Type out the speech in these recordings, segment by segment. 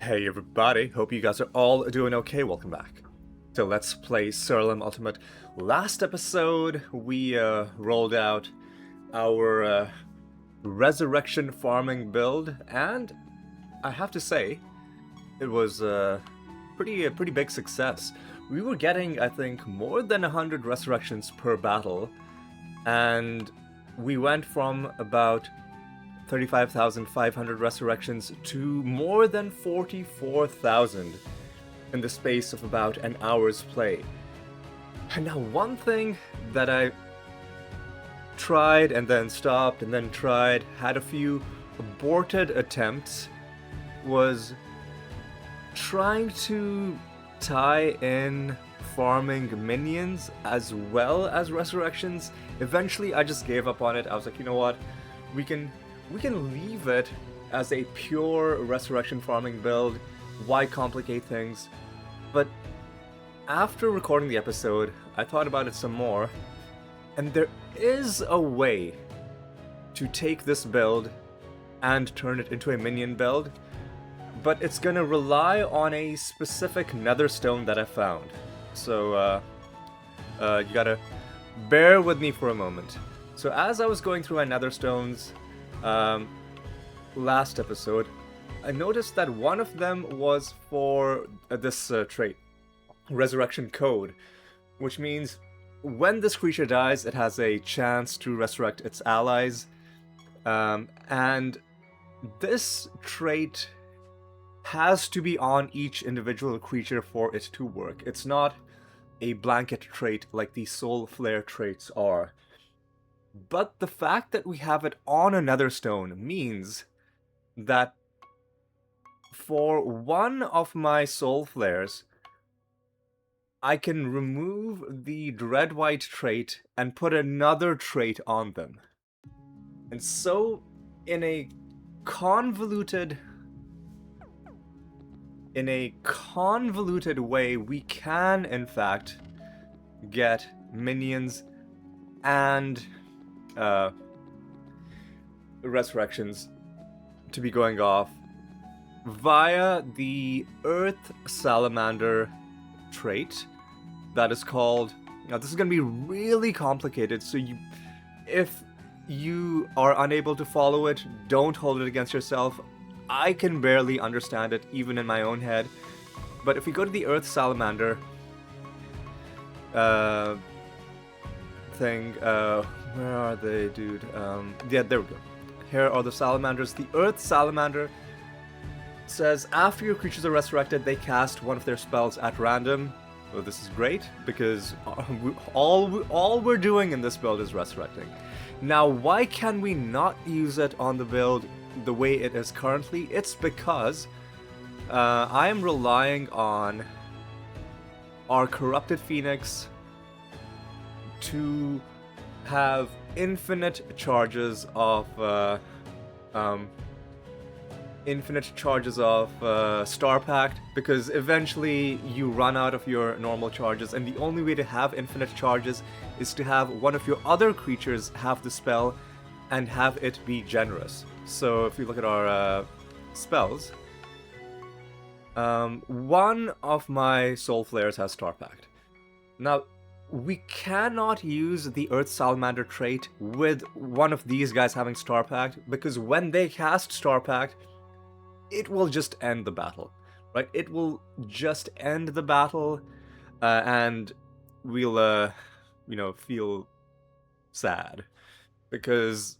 Hey everybody, hope you guys are all doing okay. Welcome back to Let's Play Siralim Ultimate. Last episode, we rolled out our resurrection farming build, and I have to say, it was a pretty big success. We were getting, I think, more than 100 resurrections per battle, and we went from about 35,500 resurrections to more than 44,000 in the space of about an hour's play. And now one thing that I tried and then stopped and then tried, had a few aborted attempts, was trying to tie in farming minions as well as resurrections. Eventually I just gave up on it. I was like, you know what, we can leave it as a pure resurrection farming build. Why complicate things? But after recording the episode, I thought about it some more, and there is a way to take this build and turn it into a minion build, but it's gonna rely on a specific nether stone that I found. So, you gotta bear with me for a moment. So as I was going through my nether stones, last episode, I noticed that one of them was for this trait, Resurrection Code, which means when this creature dies, it has a chance to resurrect its allies, and this trait has to be on each individual creature for it to work. It's not a blanket trait like the Soul Flare traits are. But the fact that we have it on another stone means that for one of my soul flares, I can remove the Dread White trait and put another trait on them. And so, in a convoluted way, we can, in fact, get minions and resurrections to be going off via the Earth Salamander trait that is called... Now this is going to be really complicated, so if you are unable to follow it, don't hold it against yourself. I can barely understand it, even in my own head. But if we go to the Earth Salamander thing, where are they, dude? Yeah, there we go. Here are the salamanders. The Earth Salamander says after your creatures are resurrected, they cast one of their spells at random. Well, this is great, because all we're doing in this build is resurrecting. Now, why can we not use it on the build the way it is currently? It's because I am relying on our Corrupted Phoenix to have infinite charges of Star Pact, because eventually you run out of your normal charges, and the only way to have infinite charges is to have one of your other creatures have the spell and have it be generous. So if you look at our spells, one of my Soul Flares has Star Pact. Now, we cannot use the Earth Salamander trait with one of these guys having Star Pact, because when they cast Star Pact, it will just end the battle, right? It will just end the battle, and we'll, feel sad, because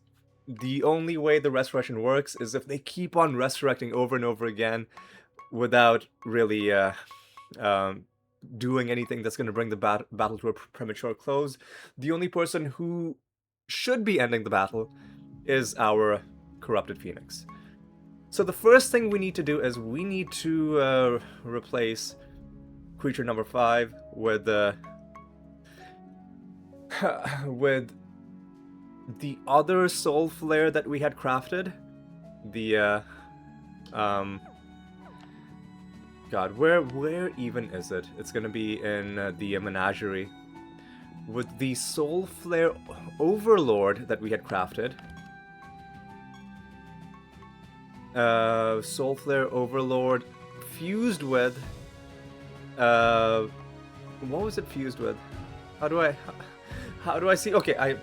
the only way the resurrection works is if they keep on resurrecting over and over again without really, doing anything that's going to bring the battle to a premature close. The only person who should be ending the battle is our Corrupted Phoenix. So the first thing we need to do is we need to replace creature number 5 with with the other Soul Flare that we had crafted. The God, where even is it? It's gonna be in the menagerie. With the Soul Flare Overlord that we had crafted. Soul Flare Overlord fused with... what was it fused with? How do I see? Okay,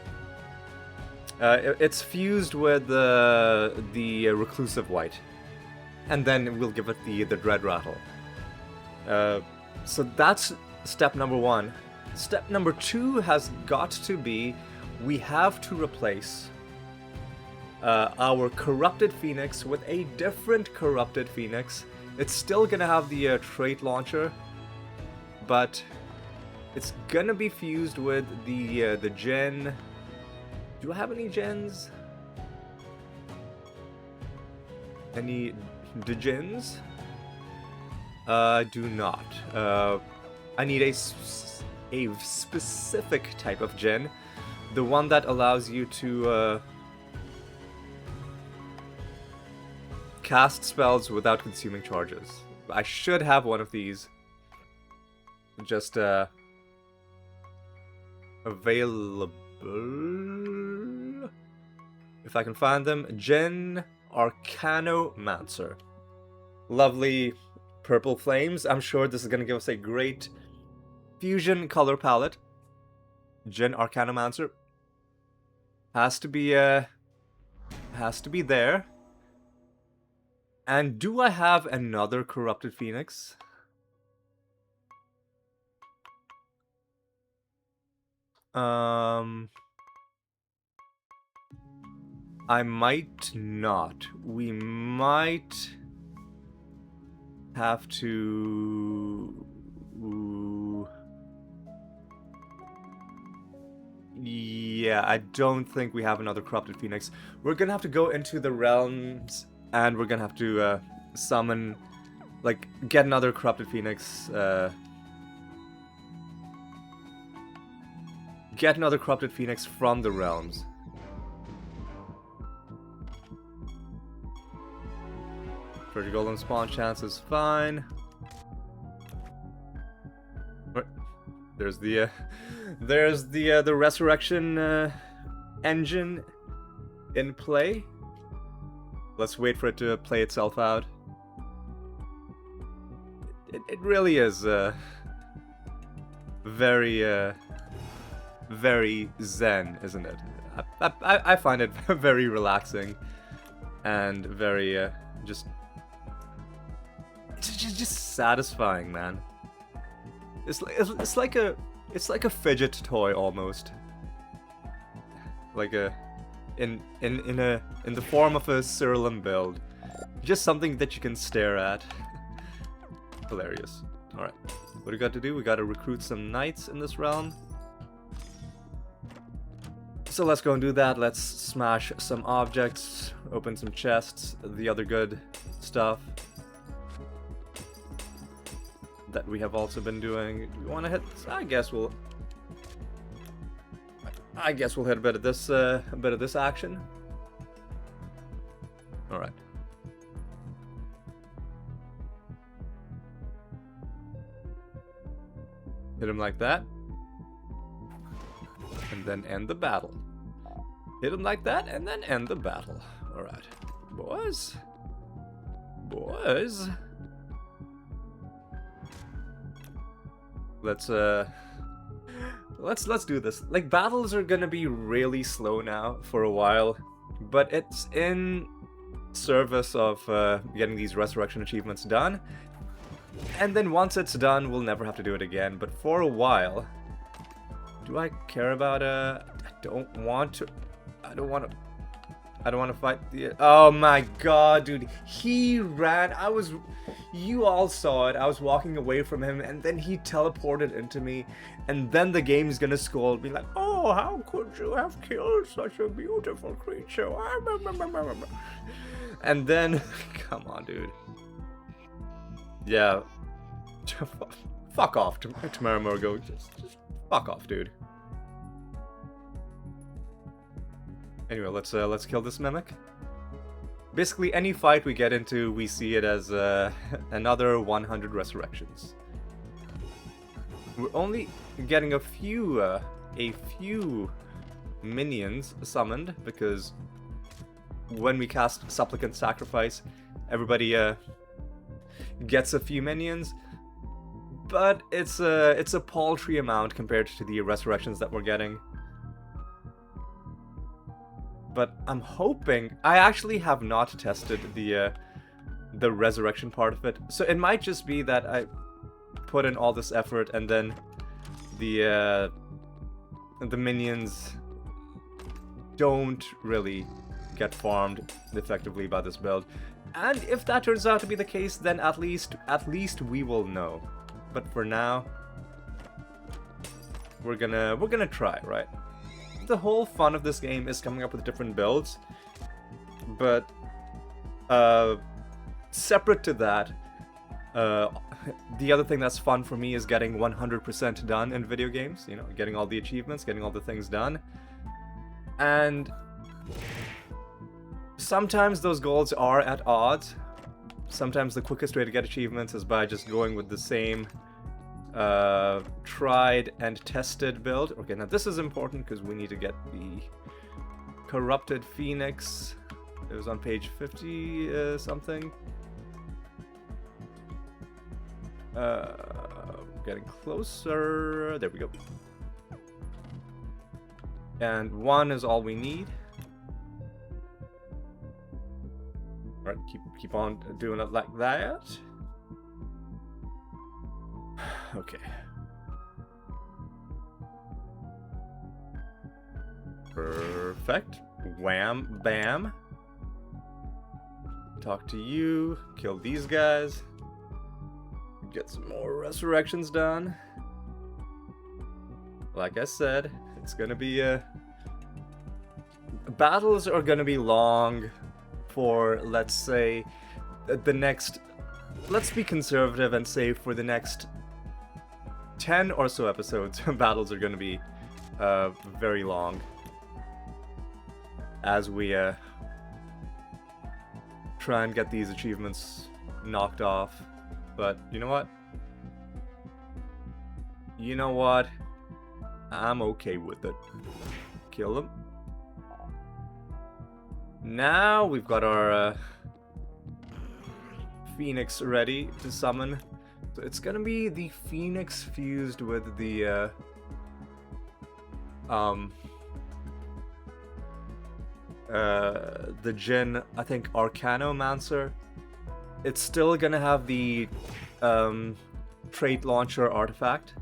it's fused with the reclusive white, and then we'll give it the dread rattle. So that's step number 1. Step number 2 has got to be, we have to replace our corrupted phoenix with a different corrupted phoenix. It's still gonna have the trait launcher, but it's gonna be fused with the gen. Do I have any gens? Any gens? Do not. I need a specific type of gen, the one that allows you to cast spells without consuming charges. I should have one of these. Just available, if I can find them. Gen Arcanomancer. Lovely purple flames. I'm sure this is going to give us a great fusion color palette. Gen Arcanomancer has to be there. And do I have another corrupted phoenix? I might not. We might have to... Yeah, I don't think we have another corrupted phoenix. We're gonna have to go into the realms, and we're gonna have to summon, like, get another corrupted phoenix. Get another corrupted phoenix from the realms. Treasure golem spawn chance is fine. There's the resurrection engine in play. Let's wait for it to play itself out. It really is very very zen, isn't it? I find it very relaxing and very just satisfying, man. It's like a fidget toy almost, like in the form of a Siralim build, just something that you can stare at. Hilarious. All right, what do we got to do? We got to recruit some knights in this realm. So let's go and do that. Let's smash some objects, open some chests, the other good stuff that we have also been doing. Do we want to hit? I guess we'll hit a bit of this action. All right. Hit him like that, and then end the battle. Hit him like that, and then end the battle. All right, boys. Let's do this. Like, battles are gonna be really slow now for a while, but it's in service of getting these resurrection achievements done. And then once it's done, we'll never have to do it again. But for a while, do I care about I don't want to fight the... Oh my god, dude. He ran. You all saw it. I was walking away from him, and then he teleported into me. And then the game's gonna scold me like, oh, how could you have killed such a beautiful creature? And then... Come on, dude. Yeah. Fuck off, Tomorrow. Just fuck off, dude. Anyway, let's kill this mimic. Basically, any fight we get into, we see it as another 100 resurrections. We're only getting a few minions summoned, because when we cast Supplicant Sacrifice, everybody gets a few minions, but it's a paltry amount compared to the resurrections that we're getting. But I'm hoping... I actually have not tested the resurrection part of it, so it might just be that I put in all this effort and then the minions don't really get farmed effectively by this build. And if that turns out to be the case, then at least we will know. But for now, we're gonna try, right? The whole fun of this game is coming up with different builds, but separate to that, the other thing that's fun for me is getting 100% done in video games. You know, getting all the achievements, getting all the things done, and sometimes those goals are at odds. Sometimes the quickest way to get achievements is by just going with the same tried and tested build. Okay, now this is important because we need to get the corrupted phoenix. It was on page 50 something. Getting closer. There we go. And 1 is all we need. Alright, keep on doing it like that. Okay. Perfect. Wham, bam. Talk to you. Kill these guys. Get some more resurrections done. Like I said, it's gonna be battles are gonna be long for, let's say, the next... Let's be conservative and say for the next 10 or so episodes, battles are gonna be very long. As we try and get these achievements knocked off. But you know what? You know what? I'm okay with it. Kill them. Now we've got our Phoenix ready to summon. So it's gonna be the Phoenix fused with the Jinn, I think, Arcanomancer. It's still gonna have the trait launcher artifact,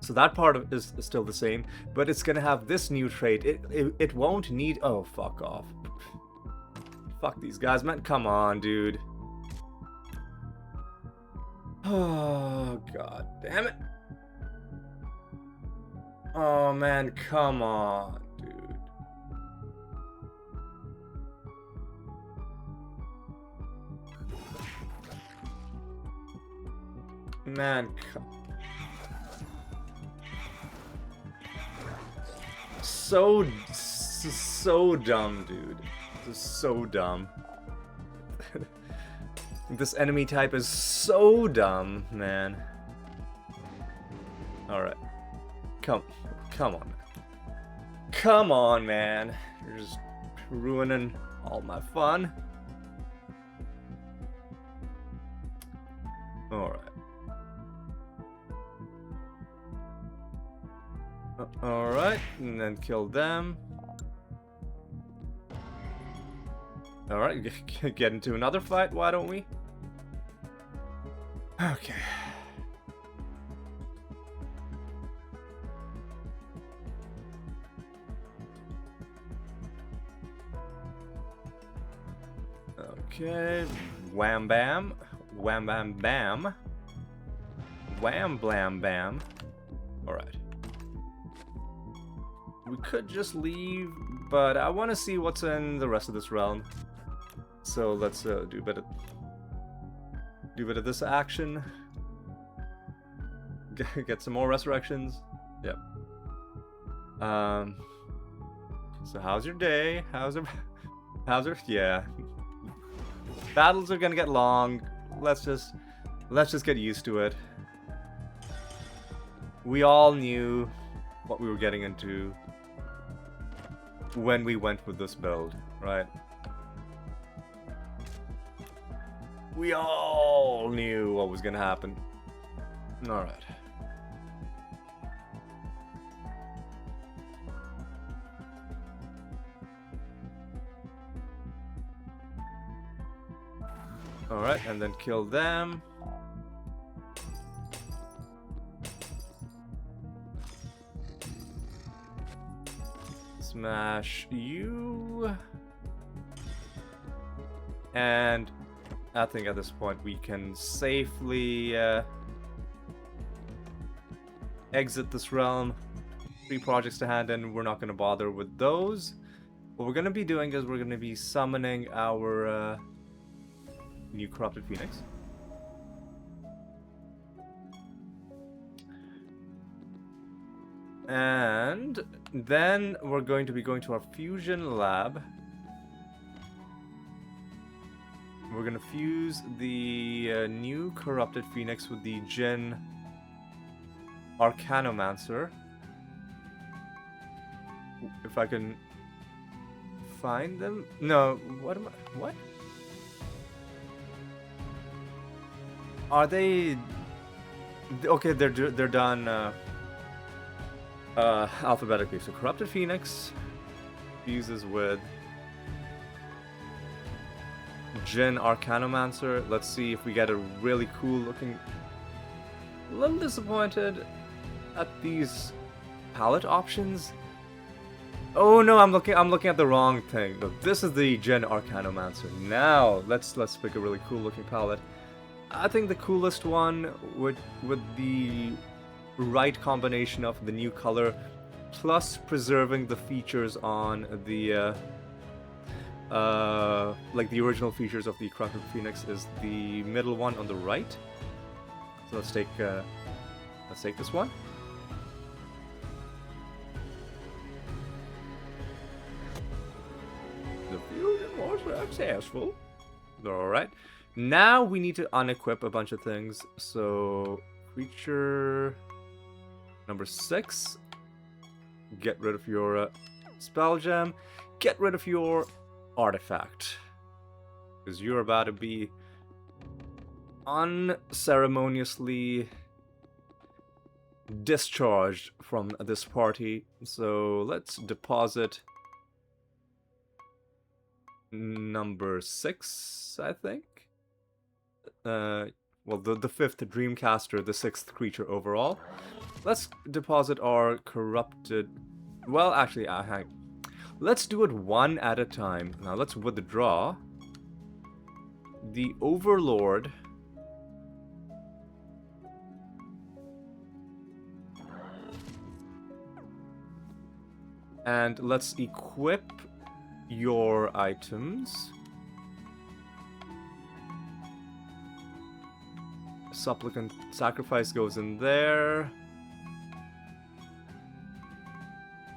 so that part of is still the same, but it's gonna have this new trait. It won't need... Oh, fuck off. Fuck these guys, man. Come on, dude. Oh, god damn it. Oh, man, come on, dude. Man, so dumb, dude. This is so dumb. This enemy type is so dumb, man. Alright. Come on. Come on, man. You're just ruining all my fun. Alright. Alright, and then kill them. Alright, get into another fight, why don't we? Okay. Okay, wham bam, wham bam bam, wham blam bam. Alright. We could just leave, but I want to see what's in the rest of this realm. So let's do a bit of this action. Get some more resurrections. Yep. So how's your day? How's it? Yeah. Battles are gonna get long. Let's just get used to it. We all knew what we were getting into when we went with this build, right? We all knew what was gonna happen. Alright. Alright, and then kill them. Smash you. And I think at this point we can safely exit this realm. 3 projects to hand in, we're not going to bother with those. What we're going to be doing is we're going to be summoning our new corrupted phoenix. And then we're going to be going to our fusion lab. We're gonna fuse the new corrupted phoenix with the Jinn Arcanomancer. If I can find them. No, what am I? What? Are they? Okay, they're done alphabetically. So corrupted phoenix fuses with Jinn Arcanomancer. Let's see if we get a really cool looking. A little disappointed at these palette options. Oh no, I'm looking at the wrong thing. Look, this is the Jinn Arcanomancer. Now let's pick a really cool looking palette. I think the coolest one with the right combination of the new color plus preserving the features on the like the original features of the Corrupted Phoenix is the middle one on the right. So let's take this one. The fusion was successful. Alright. Now we need to unequip a bunch of things. So creature number 6. Get rid of your spell gem. Get rid of your artifact. Because you're about to be unceremoniously discharged from this party. So let's deposit number 6, I think. Well, the 5th Dreamcaster, the 6th creature overall. Let's deposit our corrupted... Well, actually, hang. Let's do it one at a time. Now, let's withdraw the Overlord. And let's equip your items. Supplicant Sacrifice goes in there.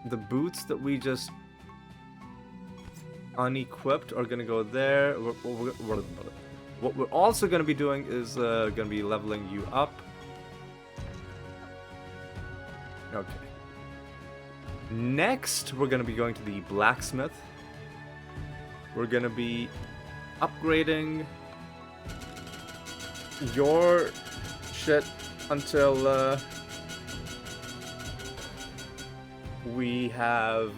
The boots that we just unequipped are gonna go there. What we're also gonna be doing is gonna be leveling you up. Okay. Next, we're gonna be going to the blacksmith. We're gonna be upgrading your shit until we have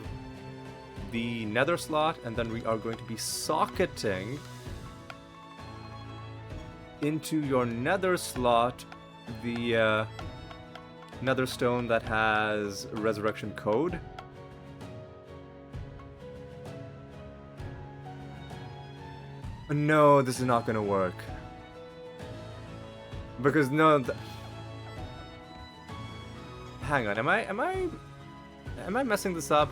the nether slot, and then we are going to be socketing into your nether slot the nether stone that has resurrection code. No, this is not gonna work. Because no, hang on, am I messing this up?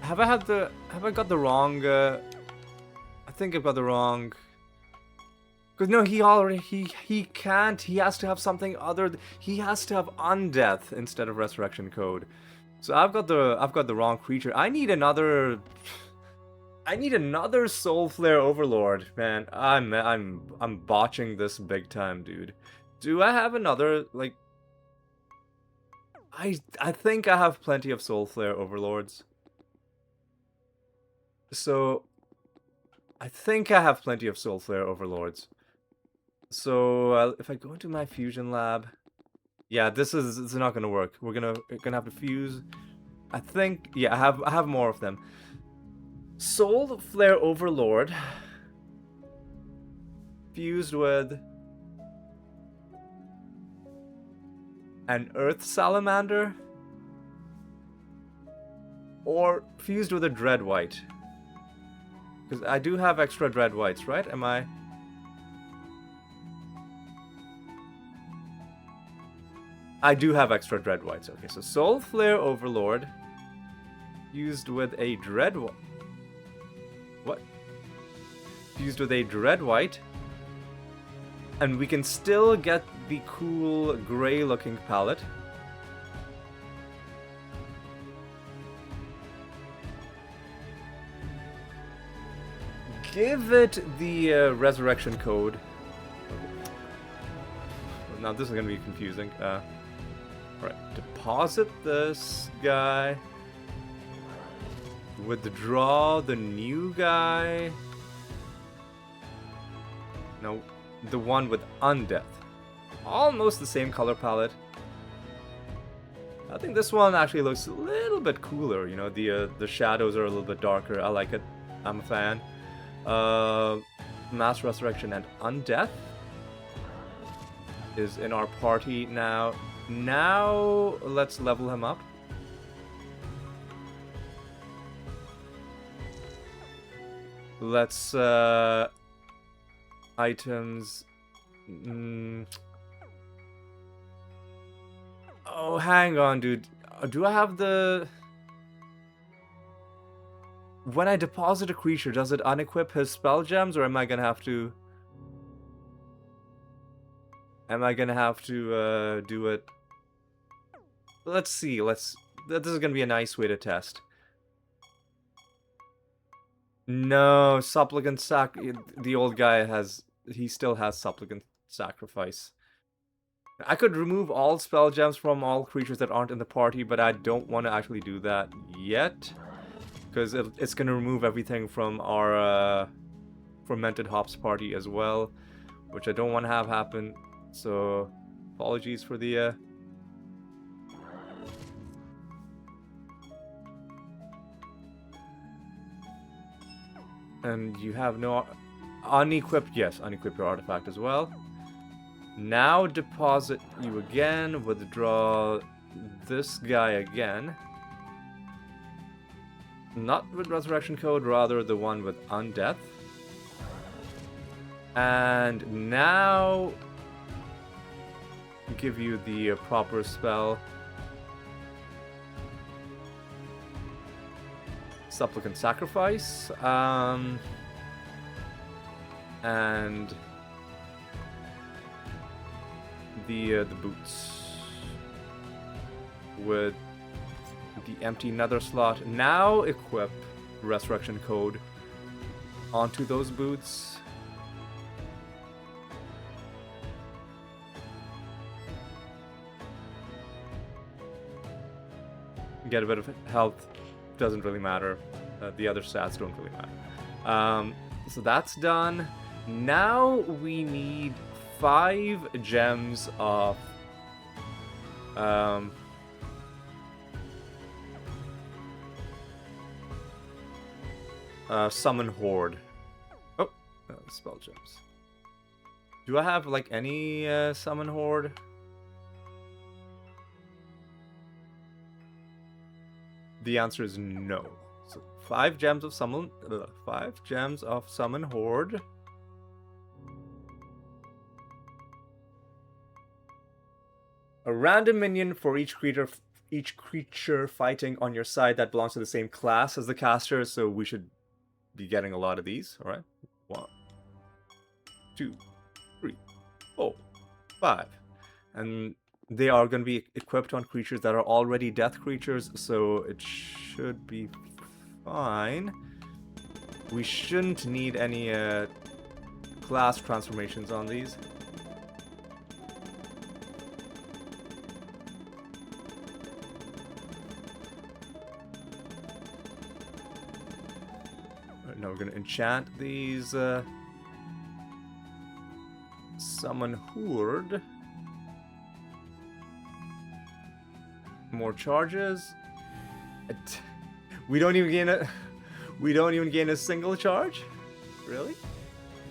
Have I got the wrong? I think I've got the wrong. Because no, he can't. He has to have something other. He has to have undeath instead of resurrection code. So I've got the wrong creature. I need another Soul Flare Overlord, man. I'm botching this big time, dude. Do I have another, like... I think I have plenty of Soul Flare Overlords. So I think I have plenty of Soul Flare Overlords. So if I go into my fusion lab, yeah, this is not gonna work. We're gonna have to fuse. I think, yeah, I have more of them. Soul Flare Overlord fused with an Earth Salamander, or fused with a Dread White. Because I do have extra Dread Whites, right? Am I? I do have extra Dread Whites. Okay, so Soul Flare Overlord fused with a Dread White. What? Fused with a Dread White. And we can still get the cool gray looking palette. Give it the resurrection code. Now this is going to be confusing. Right, deposit this guy. Withdraw the new guy. No, the one with undeath. Almost the same color palette. I think this one actually looks a little bit cooler. You know, the shadows are a little bit darker. I like it. I'm a fan. Mass Resurrection and Undeath is in our party now. Now let's level him up. Let's items. Oh, hang on, dude. Do I have the... When I deposit a creature, does it unequip his spell gems, or am I gonna have to... do it? Let's see. This is gonna be a nice way to test. No, Supplicant the old guy he still has Supplicant Sacrifice. I could remove all spell gems from all creatures that aren't in the party, but I don't want to actually do that yet. Because it's going to remove everything from our Fermented Hops party as well, which I don't want to have happen. So, apologies for the... And you have no... Unequipped, yes, unequip your artifact as well. Now deposit you again, withdraw this guy again. Not with Resurrection Code, rather the one with Undeath. And now give you the proper spell. Supplicant Sacrifice. And the boots with the empty nether slot. Now equip Resurrection Code onto those boots. Get a bit of health, doesn't really matter. The other stats don't really matter. So that's done. Now we need 5 gems of Summon Horde. Oh, spell gems. Do I have like any Summon Horde? The answer is no. So 5 gems of Summon Horde. A random minion for each creature fighting on your side that belongs to the same class as the caster, so we should be getting a lot of these. Alright. 1, 2, 3, 4, 5. And they are going to be equipped on creatures that are already death creatures, so it should be fine. We shouldn't need any class transformations on these. No, Now we're gonna enchant these. Summon Horde. More charges. We don't even gain a. We don't even gain a single charge. Really?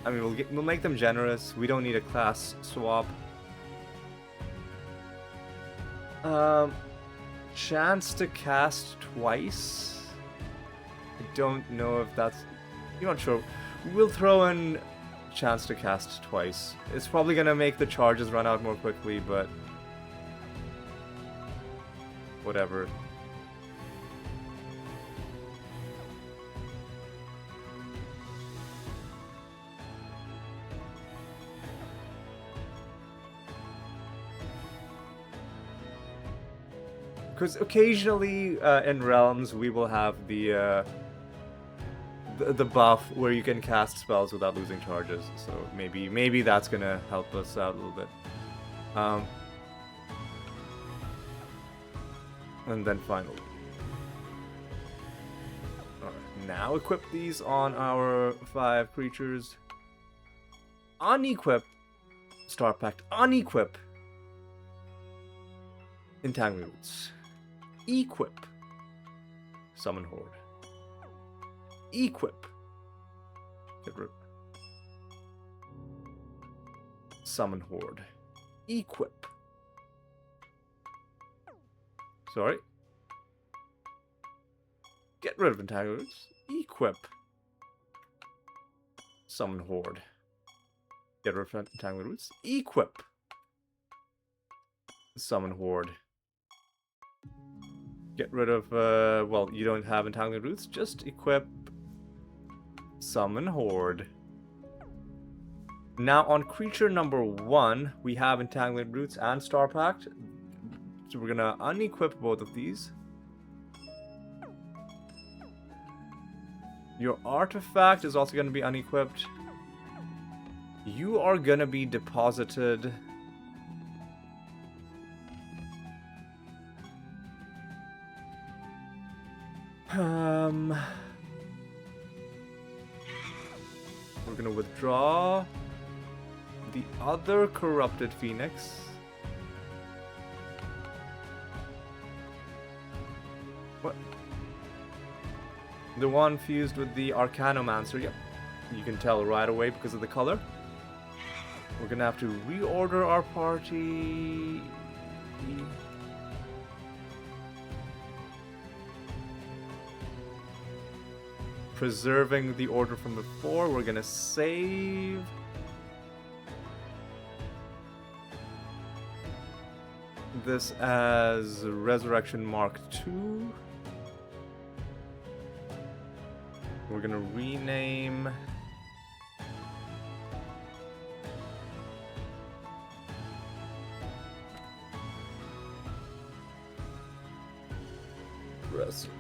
I mean, we'll make them generous. We don't need a class swap. Chance to cast twice. I don't know if that's. You're not sure. We'll throw in chance to cast twice. It's probably gonna make the charges run out more quickly, but whatever. Because occasionally in realms we will have the buff where you can cast spells without losing charges. So maybe that's gonna help us out a little bit. And then finally, alright, now equip these on our 5 creatures. Unequip Star Pact. Unequip Entangling Roots. Equip Summon Horde. Equip. Get rid. Summon Horde. Equip. Sorry. Get rid of Entangling Roots. Equip. Summon Horde. Get rid of Entangling Roots. Equip. Summon Horde. Get rid of, well, you don't have Entangling Roots, just equip Summon Horde. Now on creature number 1, we have Entangling Roots and Star Pact. So we're gonna unequip both of these. Your artifact is also gonna be unequipped. You are gonna be deposited. We're gonna withdraw the other corrupted Phoenix. What? The one fused with the Arcanomancer. Yep. You can tell right away because of the color. We're gonna have to reorder our party. Preserving the order from before, we're gonna save. This as Resurrection Mark II. We're gonna rename. Resurrection.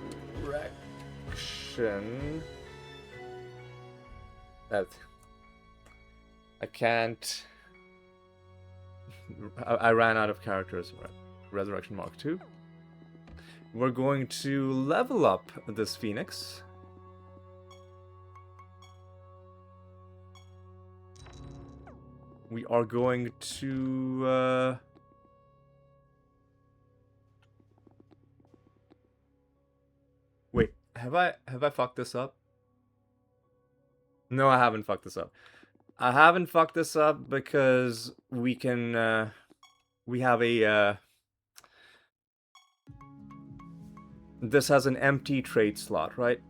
I can't. I ran out of characters. Right. Resurrection Mark II. We're going to level up this Phoenix. We are going to wait, have I fucked this up? No, I haven't fucked this up. I haven't fucked this up because we can we have a this has an empty trait slot, right?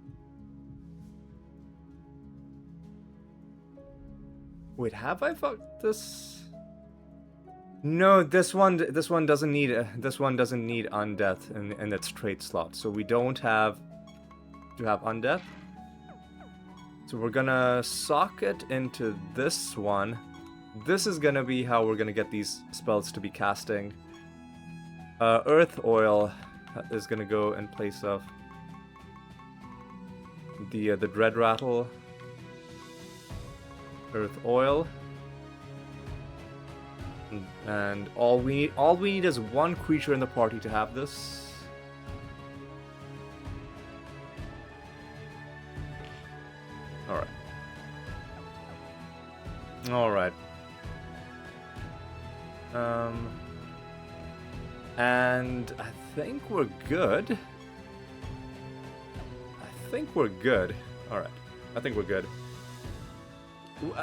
Wait, have I fucked this? No, this one doesn't need undeath in its trait slot, so we don't have to have undeath. So we're gonna socket into this one. This is gonna be how we're gonna get these spells to be casting. Earth Oil is gonna go in place of the Dread Rattle. Earth Oil. And all we need is one creature in the party to have this. Alright. And I think we're good. Alright. I think we're good.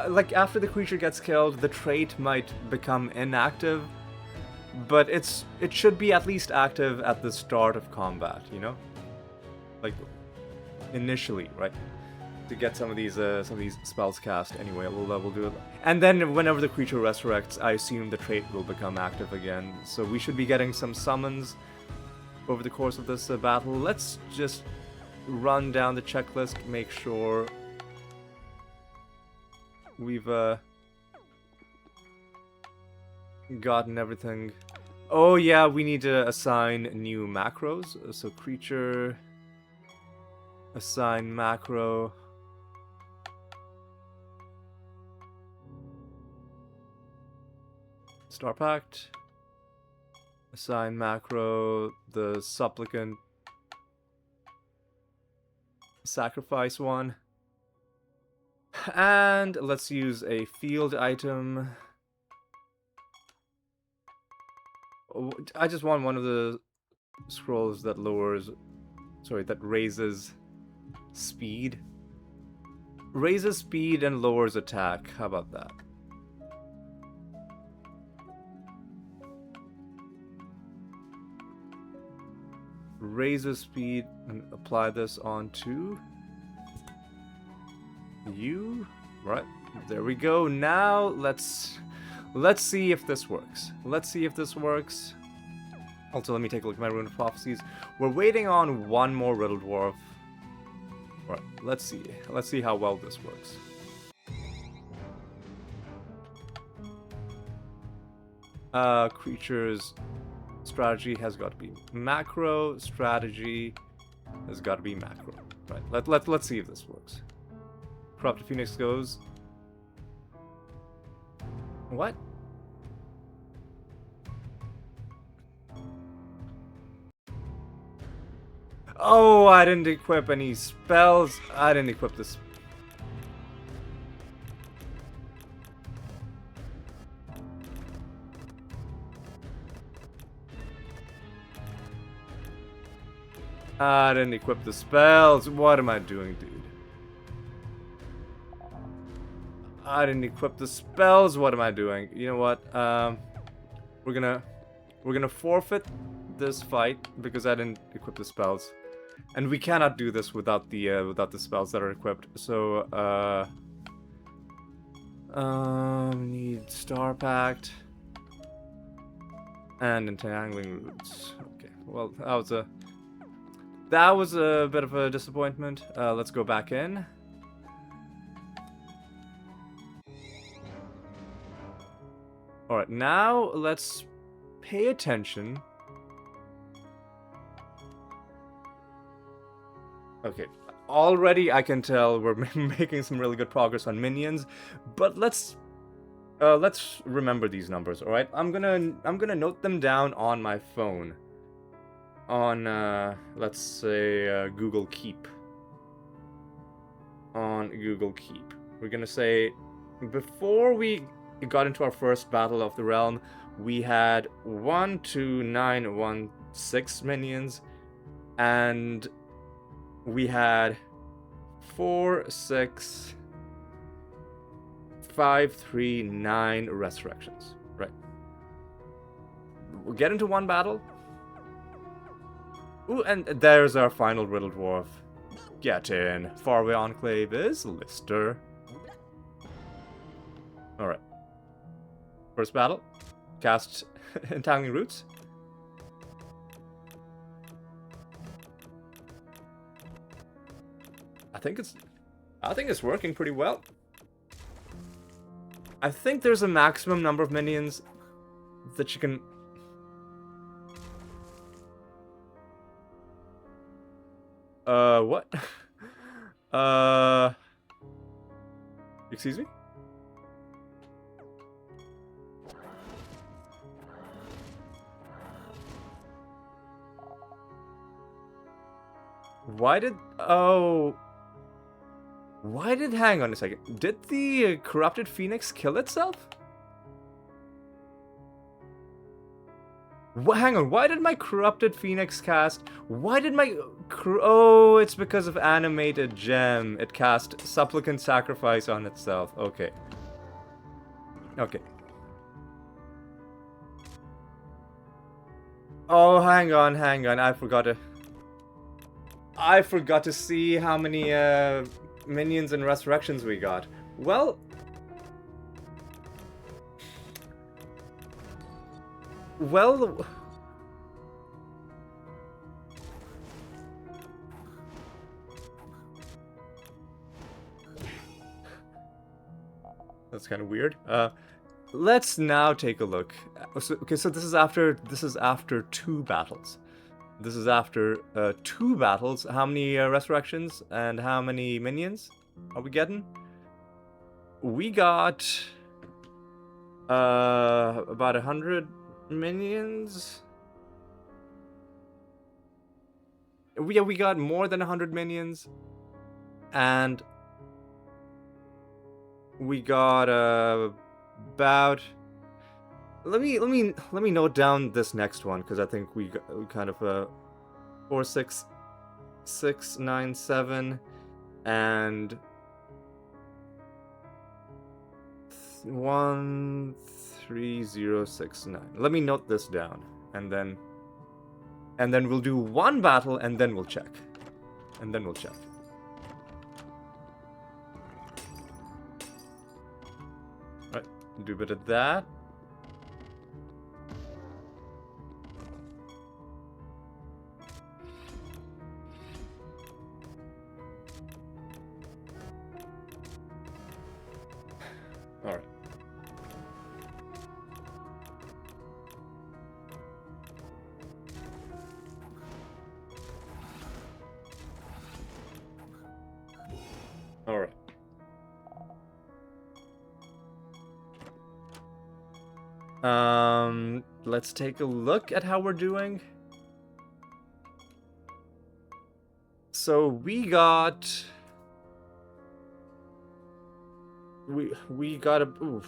Like, after the creature gets killed, the trait might become inactive, but it should be at least active at the start of combat, you know? Like, initially, right? To get some of these spells cast anyway, we'll do it. And then whenever the creature resurrects, I assume the trait will become active again. So we should be getting some summons over the course of this battle. Let's just run down the checklist, make sure we've gotten everything. Oh yeah, we need to assign new macros. So creature, assign macro. Star Pact. Assign macro, the supplicant. Sacrifice one. And let's use a field item. I just want one of the scrolls that that raises speed. Raises speed and lowers attack. How about that? Raises speed and apply this onto you. Right, there we go. Now let's see if this works. Also, let me take a look at my Rune of Prophecies. We're waiting on one more Riddle Dwarf. Right, let's see how well this works. Creatures strategy has got to be macro. Strategy has got to be macro. Right, let's see if this works. Corrupted Phoenix goes. What? Oh, I didn't equip any spells. I didn't equip this. I didn't equip the spells. What am I doing, dude? I didn't equip the spells. What am I doing? You know what? We're gonna forfeit this fight because I didn't equip the spells, and we cannot do this without the spells that are equipped. So need Star Pact and Entangling Roots. Okay, well that was a bit of a disappointment. Let's go back in. Alright, now let's pay attention. Okay, already I can tell we're making some really good progress on minions, but let's remember these numbers, alright? I'm gonna note them down on my phone. On, let's say, Google Keep. On Google Keep. We're gonna say, before we got into our first Battle of the Realm, we had 1, 2, 9, 1, 6 minions, and we had 4, 6, 5, 3, 9 resurrections. Right. We'll get into one battle. Ooh, and there's our final Riddle Dwarf. Get in. Faraway Enclave is Lister. Alright. First battle. Cast Entangling Roots. I think it's working pretty well. I think there's a maximum number of minions that you can... What? Excuse me? Why did... Oh... Hang on a second. Did the corrupted phoenix kill itself? Hang on, why did my corrupted phoenix cast? Why did my... Oh, it's because of animated gem. It cast supplicant sacrifice on itself. Okay. Okay. Oh, hang on. I forgot to see how many minions and resurrections we got. Well... That's kind of weird. Let's now take a look. Okay, so this is after 2 battles. This is after 2 battles. How many resurrections and how many minions are we getting? We got about 100 minions. Yeah, we got more than 100 minions, and we got about. Let me note down this next one, because I think we kind of 4, 6, 6, 9, 7, and 1, 3, 0, 6, 9. Let me note this down, and then we'll do 1 battle, and then we'll check. Alright, do a bit of that. Alright. Alright. Let's take a look at how we're doing. So we got... We got a... Oof.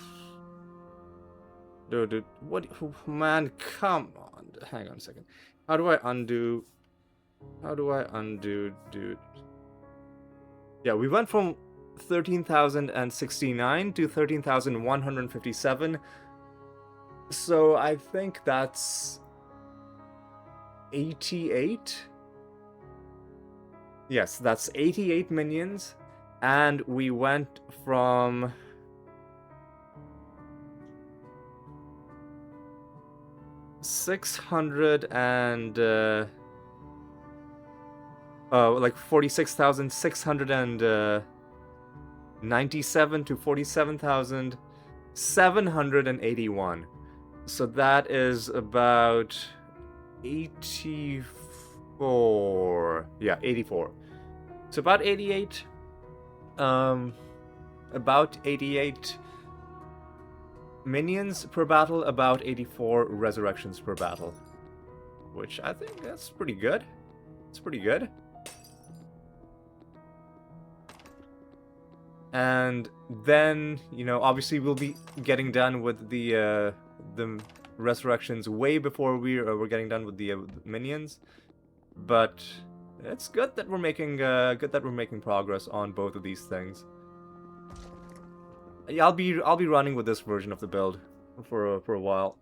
Dude, what... Oh, man, come on. Hang on a second. How do I undo, dude? Yeah, we went from 13,069 to 13,157. So I think that's 88. Yes, that's 88 minions. And we went from 600 and like 46,697 to 47,781. So that is about 84. Yeah, 84. So about 88. About 88 minions per battle, about 84 resurrections per battle. Which I think that's pretty good. It's pretty good. And then, you know, obviously we'll be getting done with the resurrections way before we're getting done with the minions. But it's good that we're making progress on both of these things. Yeah, I'll be running with this version of the build for a while.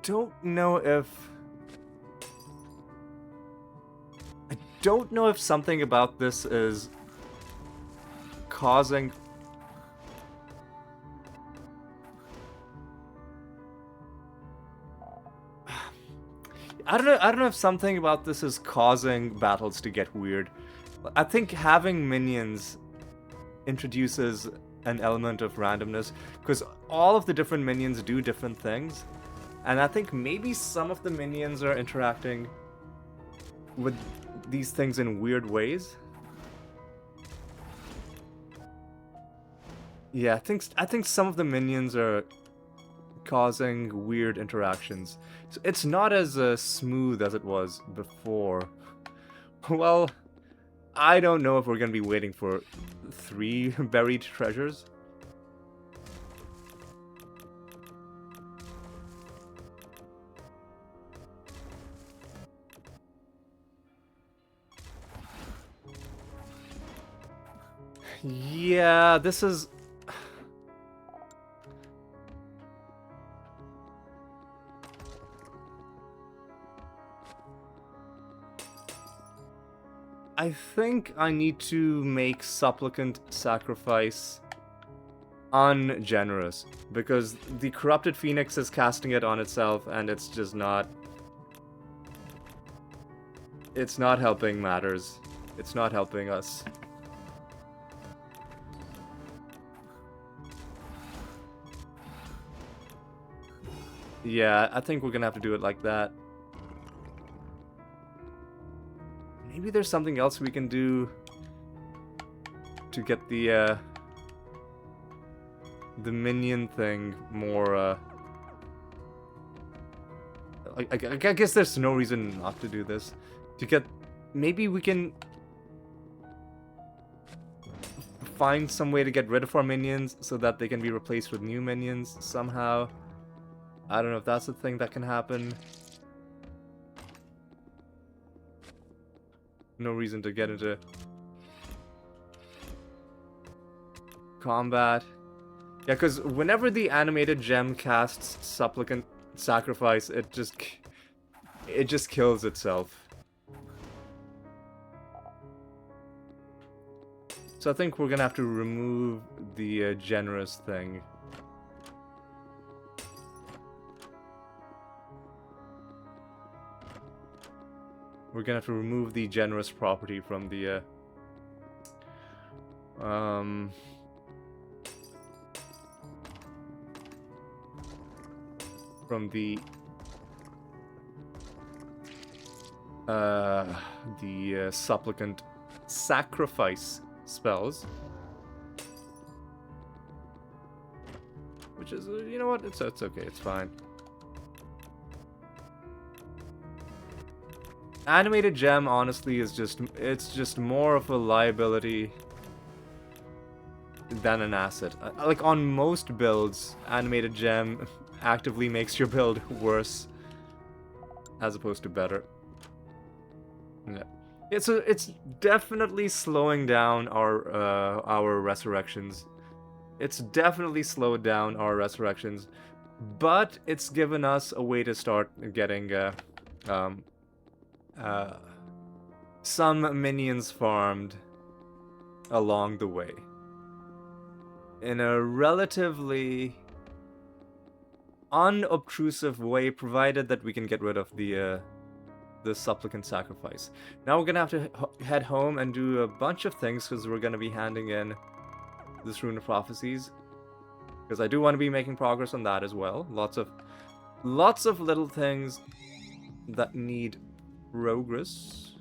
I don't know if something about this is causing... I don't know if something about this is causing battles to get weird. I think having minions introduces an element of randomness, because all of the different minions do different things. And I think maybe some of the minions are interacting with these things in weird ways. Yeah, I think some of the minions are causing weird interactions. So it's not as smooth as it was before. Well, I don't know if we're gonna be waiting for 3 buried treasures. Yeah, this is... I think I need to make Supplicant Sacrifice ungenerous, because the Corrupted Phoenix is casting it on itself, and it's just not... It's not helping matters. It's not helping us. Yeah, I think we're gonna have to do it like that. Maybe there's something else we can do to get the minion thing more, I guess there's no reason not to do this. To get... Maybe we can find some way to get rid of our minions so that they can be replaced with new minions somehow. I don't know if that's a thing that can happen. No reason to get into combat. Yeah, because whenever the animated gem casts Supplicant Sacrifice, it just kills itself. So I think we're gonna have to remove the generous thing. We're gonna have to remove the generous property from the Supplicant Sacrifice spells, which is, you know what, it's okay, it's fine. Animated gem, honestly, is just more of a liability than an asset. Like, on most builds, animated gem actively makes your build worse as opposed to better. Yeah. It's definitely slowing down our resurrections. It's definitely slowed down our resurrections, but it's given us a way to start getting some minions farmed along the way in a relatively unobtrusive way, provided that we can get rid of the Supplicant Sacrifice. Now we're gonna have to head home and do a bunch of things, because we're gonna be handing in this Rune of Prophecies, because I do want to be making progress on that as well. Lots of little things that need progress.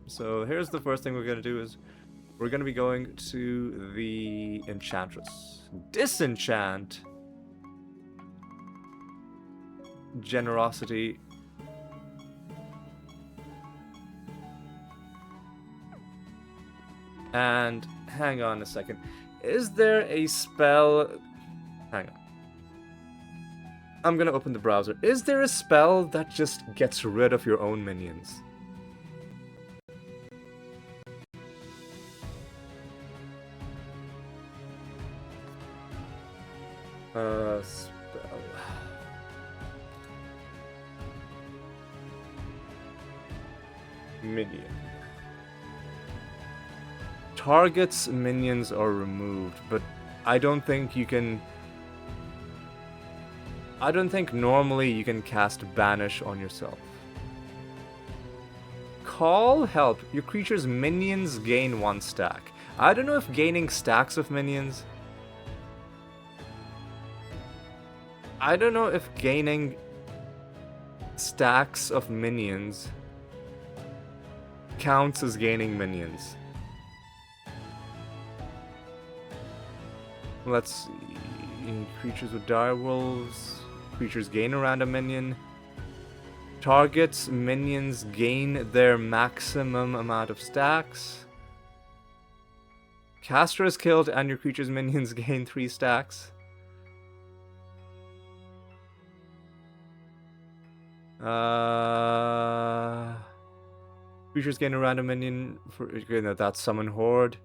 So here's the first thing we're gonna do is we're gonna be going to the Enchantress. Disenchant Generosity. And hang on a second. Is there a spell... Hang on. I'm gonna open the browser. Is there a spell that just gets rid of your own minions? Spell. Minion. Target's minions are removed, but I don't think you can... I don't think normally you can cast Banish on yourself. Call help. Your creature's minions gain 1 stack. I don't know if gaining stacks of minions I don't know if gaining stacks of minions counts as gaining minions. Let's see. Creatures with dire wolves. Creatures gain a random minion. Targets minions gain their maximum amount of stacks. Caster is killed and your creature's minions gain 3 stacks. Creatures gain a random minion for that's Summon Horde.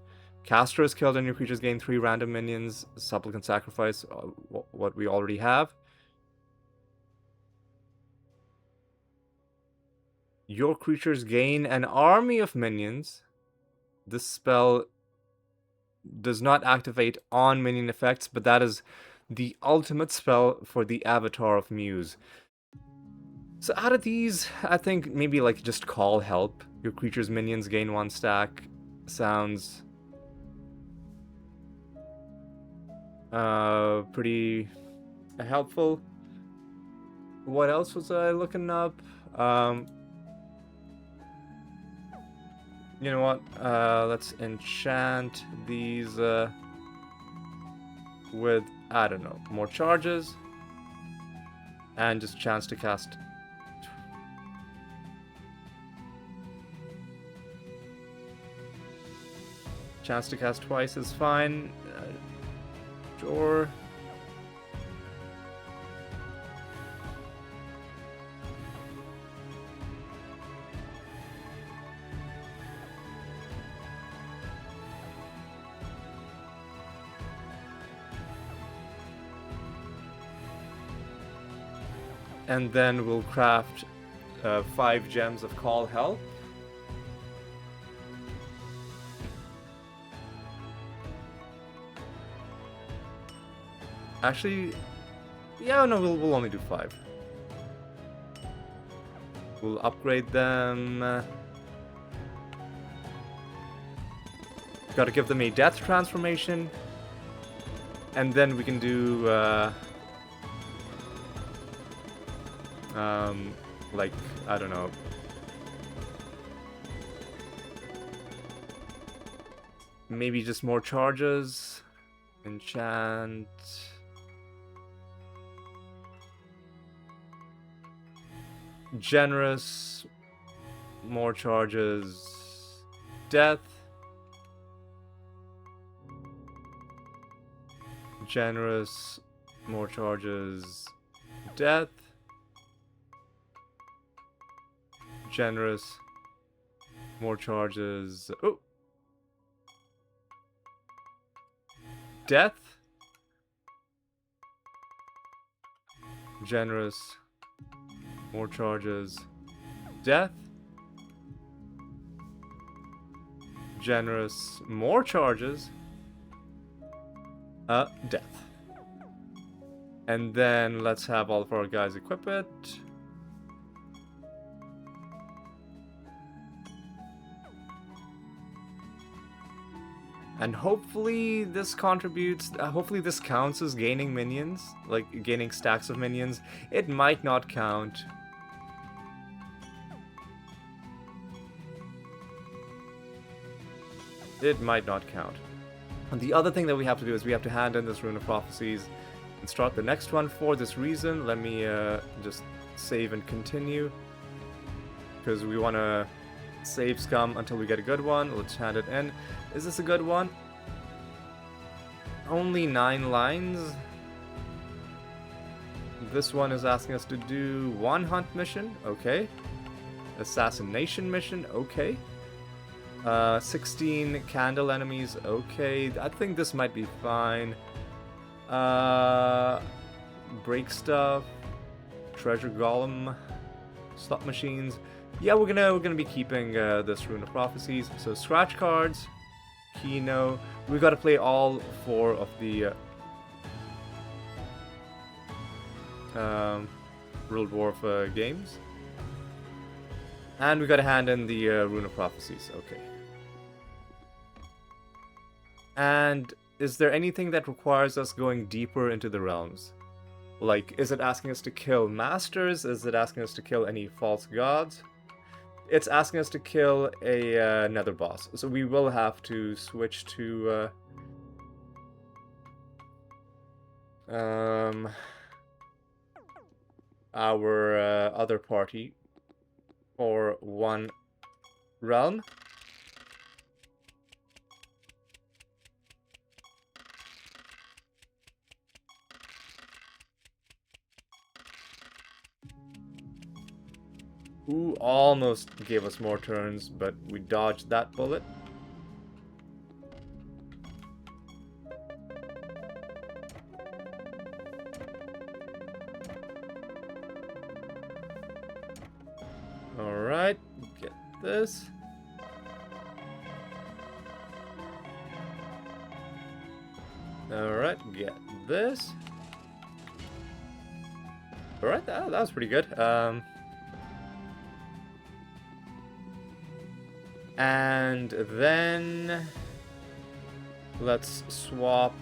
Caster is killed and your creatures gain 3 random minions. Supplicant Sacrifice, what we already have. Your creatures gain an army of minions. This spell does not activate on minion effects, but that is the ultimate spell for the Avatar of Muse. So out of these, I think maybe like just Call Help. Your creature's minions gain 1 stack. Sounds pretty helpful. What else was I looking up? You know what? Let's enchant these with, I don't know, more charges. And just chance to cast. Chance to cast twice is fine. Sure. And then we'll craft 5 gems of Call Help. Actually, yeah, no, we'll only do 5. We'll upgrade them. Gotta give them a death transformation. And then we can do like, I don't know. Maybe just more charges. Enchant. Generous. More charges. Death. Generous. More charges. Death. Generous. More charges. Oh. Death. Generous. More charges. Death. Generous. More charges. Death. And then let's have all of our guys equip it. And hopefully this contributes, hopefully this counts as gaining minions, like gaining stacks of minions. It might not count. It might not count. And the other thing that we have to do is we have to hand in this Rune of Prophecies and start the next one. For this reason, let me just save and continue, because we want to save scum until we get a good one. Let's hand it in. Is this a good one? Only 9 lines. This one is asking us to do 1 hunt mission. Okay. Assassination mission. Okay. 16 candle enemies. Okay. I think this might be fine. Break stuff. Treasure golem. Slot machines. Yeah, we're gonna be keeping this Rune of Prophecies. So scratch cards, Kino. We gotta play all 4 of the World Dwarf games, and we gotta hand in the Rune of Prophecies. Okay. And is there anything that requires us going deeper into the realms? Like, is it asking us to kill masters? Is it asking us to kill any false gods? It's asking us to kill a nether boss. So we will have to switch to our other party for one realm. Who almost gave us more turns, but we dodged that bullet. Alright, get this. Alright, get this. Alright, that was pretty good. And then let's swap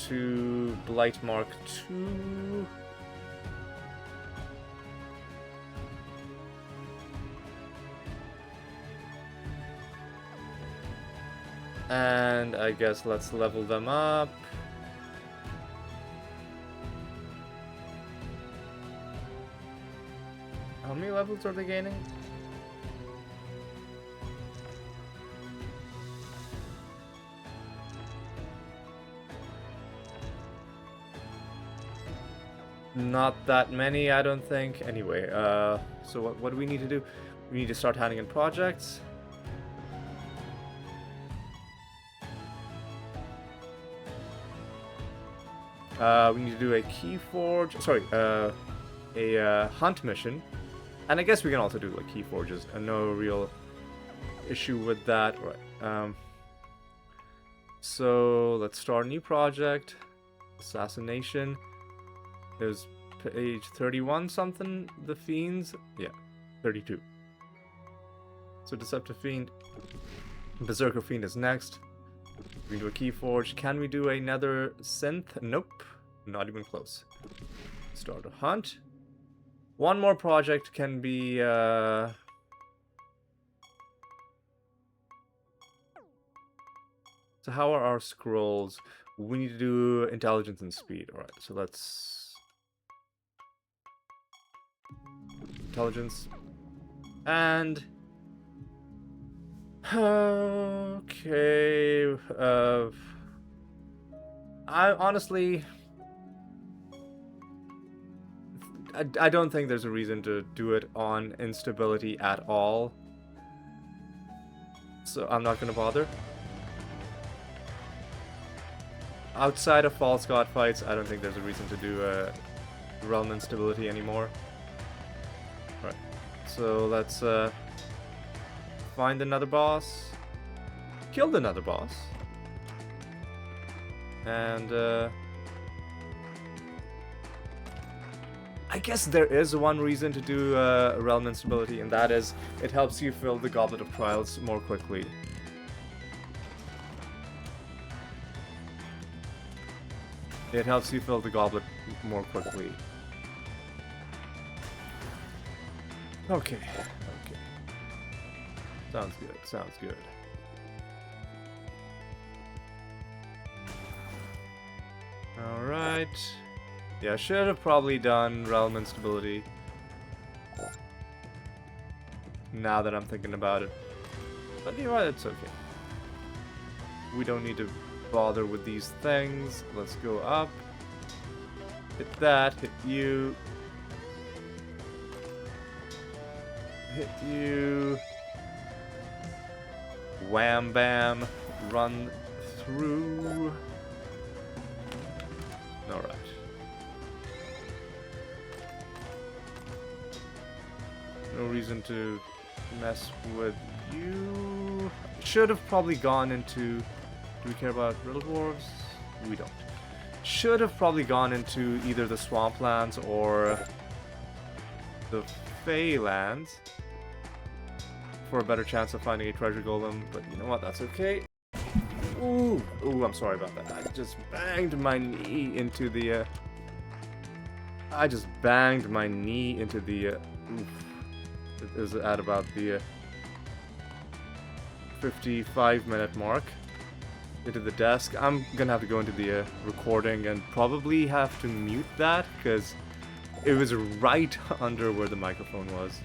to Blight Mark II. And I guess let's level them up. How many levels are they gaining? Not that many, I don't think. Anyway, so what do we need to do? We need to start handing in projects. We need to do a key forge. Sorry, a hunt mission. And I guess we can also do like key forges. No real issue with that. Right. So let's start a new project. Assassination. There's page 31 something, the fiends. Yeah, 32. So Deceptive Fiend. Berserker Fiend is next. We can do a key forge. Can we do a nether synth? Nope. Not even close. Start a hunt. One more project can be so how are our scrolls? We need to do intelligence and speed. Alright, so let's intelligence and okay. I honestly I don't think there's a reason to do it on instability at all, so I'm not gonna bother. Outside of false god fights, I don't think there's a reason to do realm instability anymore. Right, so let's find another boss, kill another boss, and I guess there is one reason to do realm instability, and that is it helps you fill the Goblet of Trials more quickly. It helps you fill the goblet more quickly. Okay, okay. Sounds good, sounds good. Alright. Yeah, I should have probably done realm instability. Now that I'm thinking about it. But you know what, it's okay. We don't need to bother with these things. Let's go up. Hit that, hit you. Hit you. Wham bam. Run through. Alright. No reason to mess with you. Should have probably gone into... Do we care about Riddle Dwarves? We don't. Should have probably gone into either the Swamplands or the Feylands for a better chance of finding a treasure golem, but you know what, that's okay. Ooh, ooh, I'm sorry about that. I just banged my knee into the I just banged my knee into the... Oof. It is at about the 55-minute mark. Into the desk. I'm gonna have to go into the recording and probably have to mute that, because it was right under where the microphone was.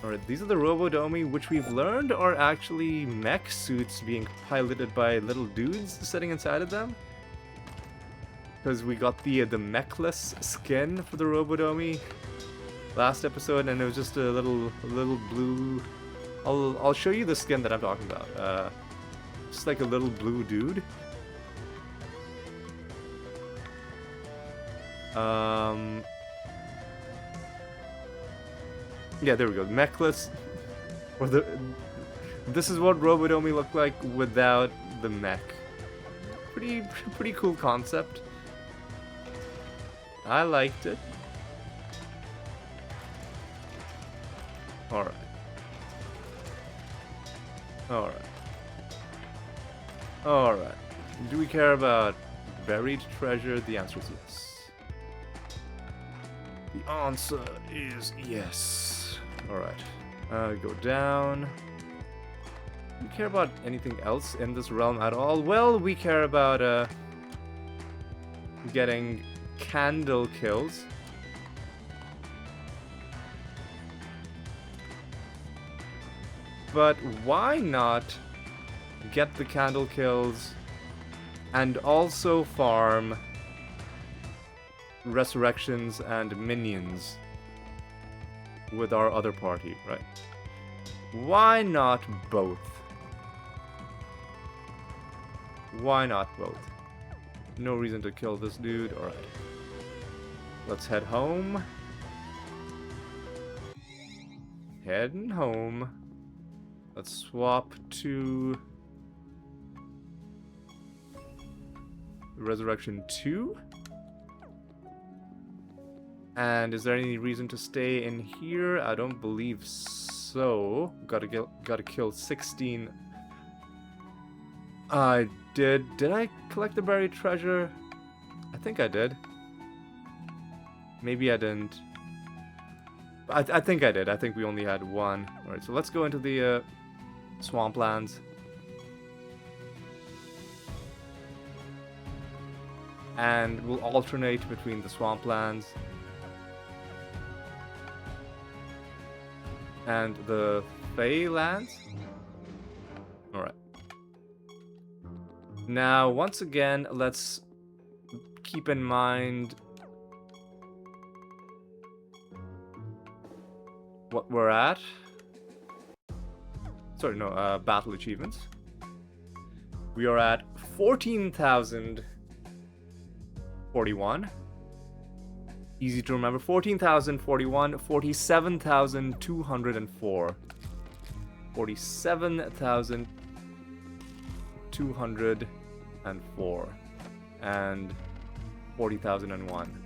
Alright, these are the Robodomi, which we've learned are actually mech suits being piloted by little dudes sitting inside of them. Because we got the mechless skin for the Robodomi last episode, and it was just a little blue... I'll show you the skin that I'm talking about. Just like a little blue dude. Yeah, there we go. Mechless. Or this is what Robodomi looked like without the mech. Pretty cool concept. I liked it. Alright. Alright. Alright. Do we care about buried treasure? The answer is yes. The answer is yes. Alright. Go down. Do we care about anything else in this realm at all? Well, we care about getting candle kills. But why not get the candle kills and also farm resurrections and minions with our other party, right? Why not both? Why not both? No reason to kill this dude. Alright. Let's head home. Heading home. Let's swap to Resurrection 2. And is there any reason to stay in here? I don't believe so. Gotta kill 16. I did. Did I collect the buried treasure? I think I did. Maybe I didn't. I think I did. I think we only had one. Alright, so let's go into the swamplands. And we'll alternate between the swamplands and the Feylands. Alright. Now, once again, let's keep in mind what we're at. Sorry, no, battle achievements. We are at 14,041. Easy to remember. 14,041, 47,204. 47,204. And 40,001.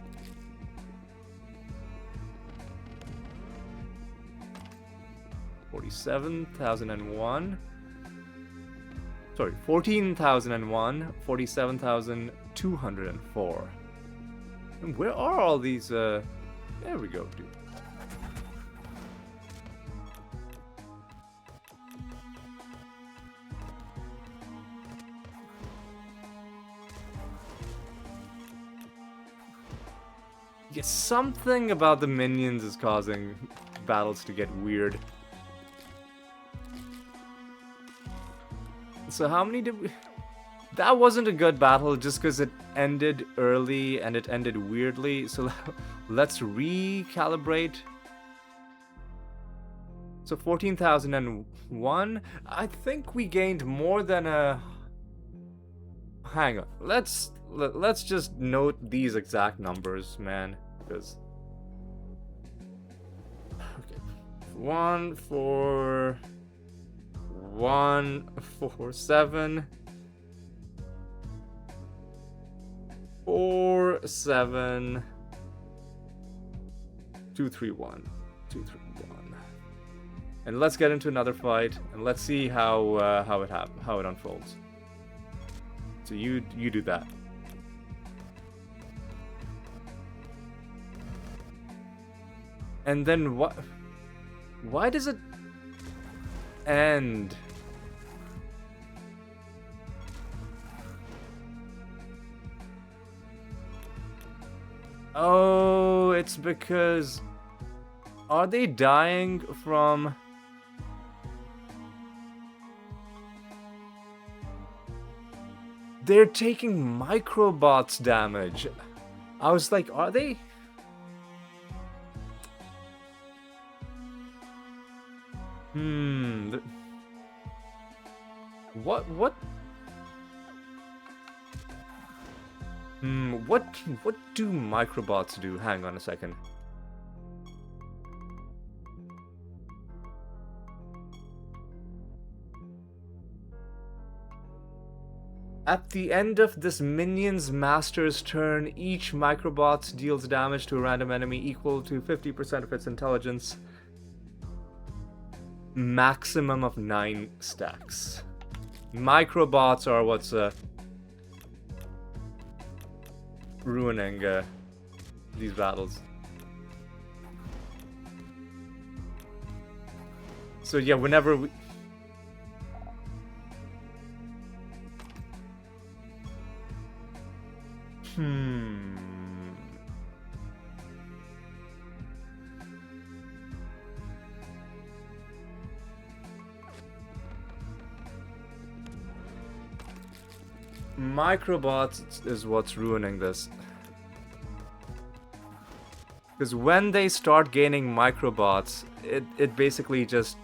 Sorry, 14,001, 47,204. And where are all these, there we go, dude. Yeah, something about the minions is causing battles to get weird. So how many did we... That wasn't a good battle just because it ended early and it ended weirdly. So let's recalibrate. So 14,001. I think we gained more than a... Hang on. Let's just note these exact numbers, man. Because... Okay. 147 231. And let's get into another fight and let's see how it unfolds. So you do that. And then what? Why does it end? Oh, it's because... Are they dying from... They're taking microbots damage. I was like, are they? What? What do microbots do? Hang on a second. At the end of this minion's master's turn, each microbot deals damage to a random enemy equal to 50% of its intelligence. Maximum of 9 stacks. Microbots are what's ruining these battles. So yeah, whenever we... Microbots is what's ruining this. Because when they start gaining microbots, it basically just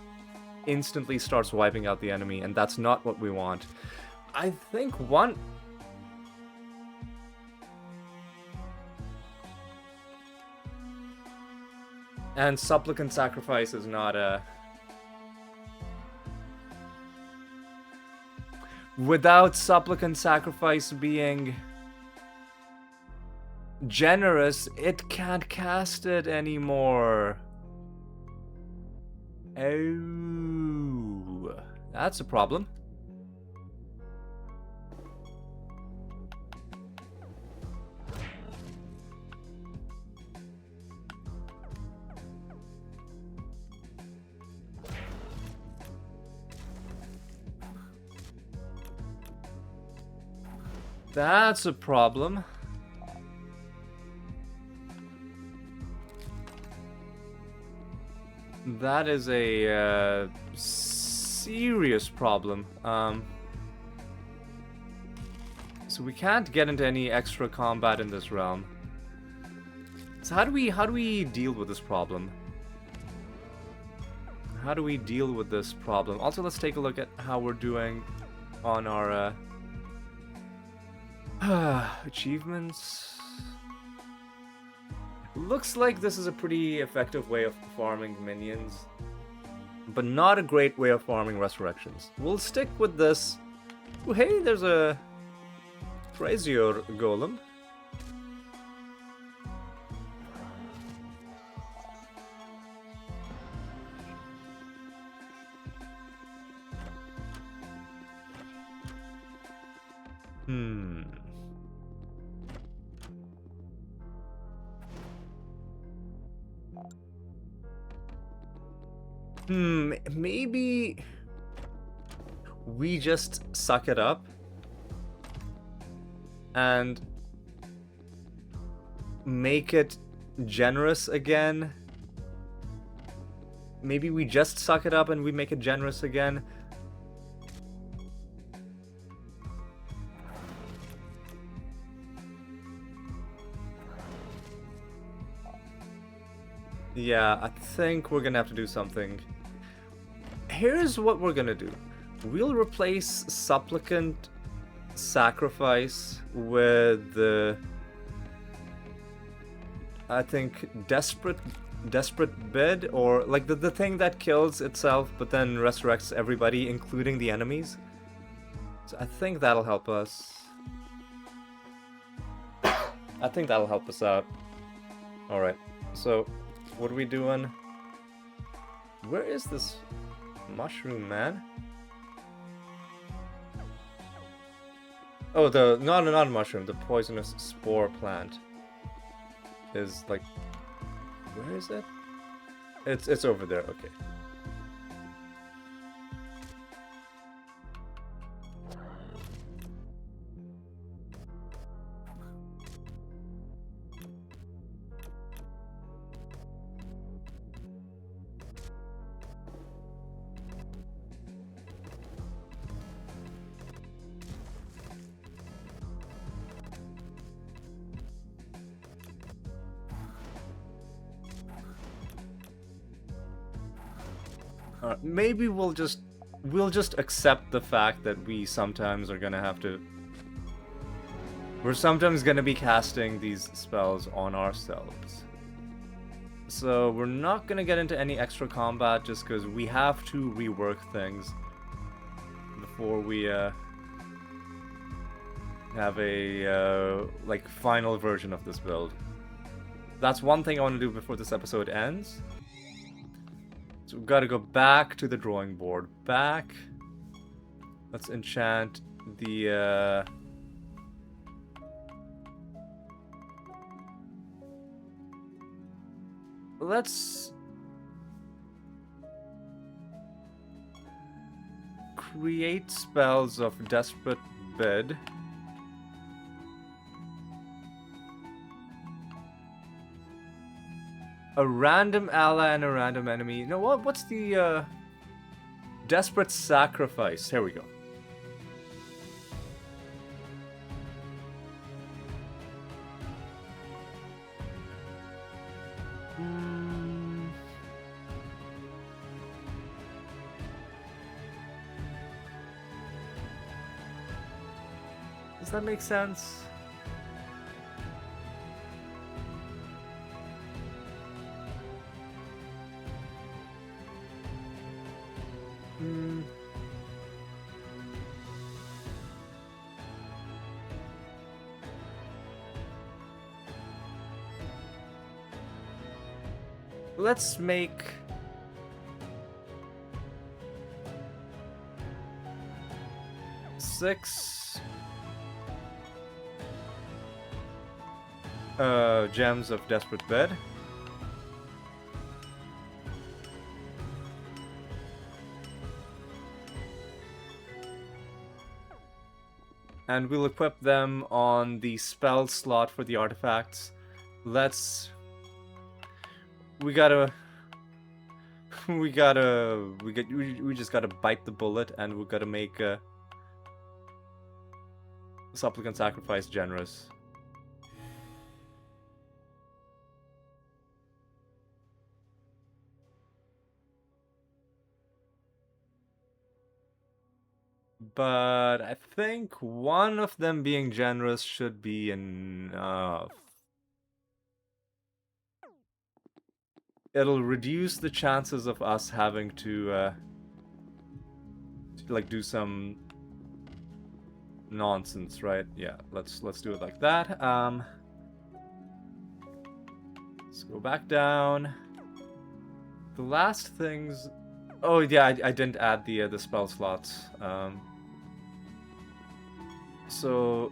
instantly starts wiping out the enemy, and that's not what we want. I think one... And Supplicant Sacrifice is not a... Without Supplicant Sacrifice being generous, it can't cast it anymore. Oh, that's a problem. That's a problem. That is a serious problem. So we can't get into any extra combat in this realm. So how do we deal with this problem? How do we deal with this problem? Also, let's take a look at how we're doing on our achievements. Looks like this is a pretty effective way of farming minions, but not a great way of farming resurrections. We'll stick with this. Oh, hey, there's a Brazier Golem. Maybe we just suck it up and make it generous again. Maybe we just suck it up and we make it generous again. Yeah, I think we're gonna have to do something. Here's what we're gonna do. We'll replace Supplicant Sacrifice with the... I think Desperate Bid, or like the thing that kills itself but then resurrects everybody, including the enemies. So I think that'll help us. I think that'll help us out. Alright, so what are we doing? Where is this mushroom, man? Oh, not a mushroom, the poisonous spore plant is like... Where is it? It's over there. Okay. Maybe we'll just accept the fact that we sometimes are gonna have to. We're sometimes gonna be casting these spells on ourselves. So we're not gonna get into any extra combat just because we have to rework things before we have a like final version of this build. That's one thing I want to do before this episode ends. So we've got to go back to the drawing board. Back. Let's enchant the... Let's... create spells of Desperate Bid. A random ally and a random enemy. No, what's the Desperate Sacrifice? Here we go. Does that make sense? Let's make... six... gems of Desperate Bid. And we'll equip them on the spell slot for the artifacts. Let's... We just gotta bite the bullet, and we gotta make Supplicant Sacrifice generous. But I think one of them being generous should be enough. It'll reduce the chances of us having to like do some nonsense, right? Yeah, let's do it like that. Let's go back down. The last things. Oh yeah, I didn't add the spell slots. So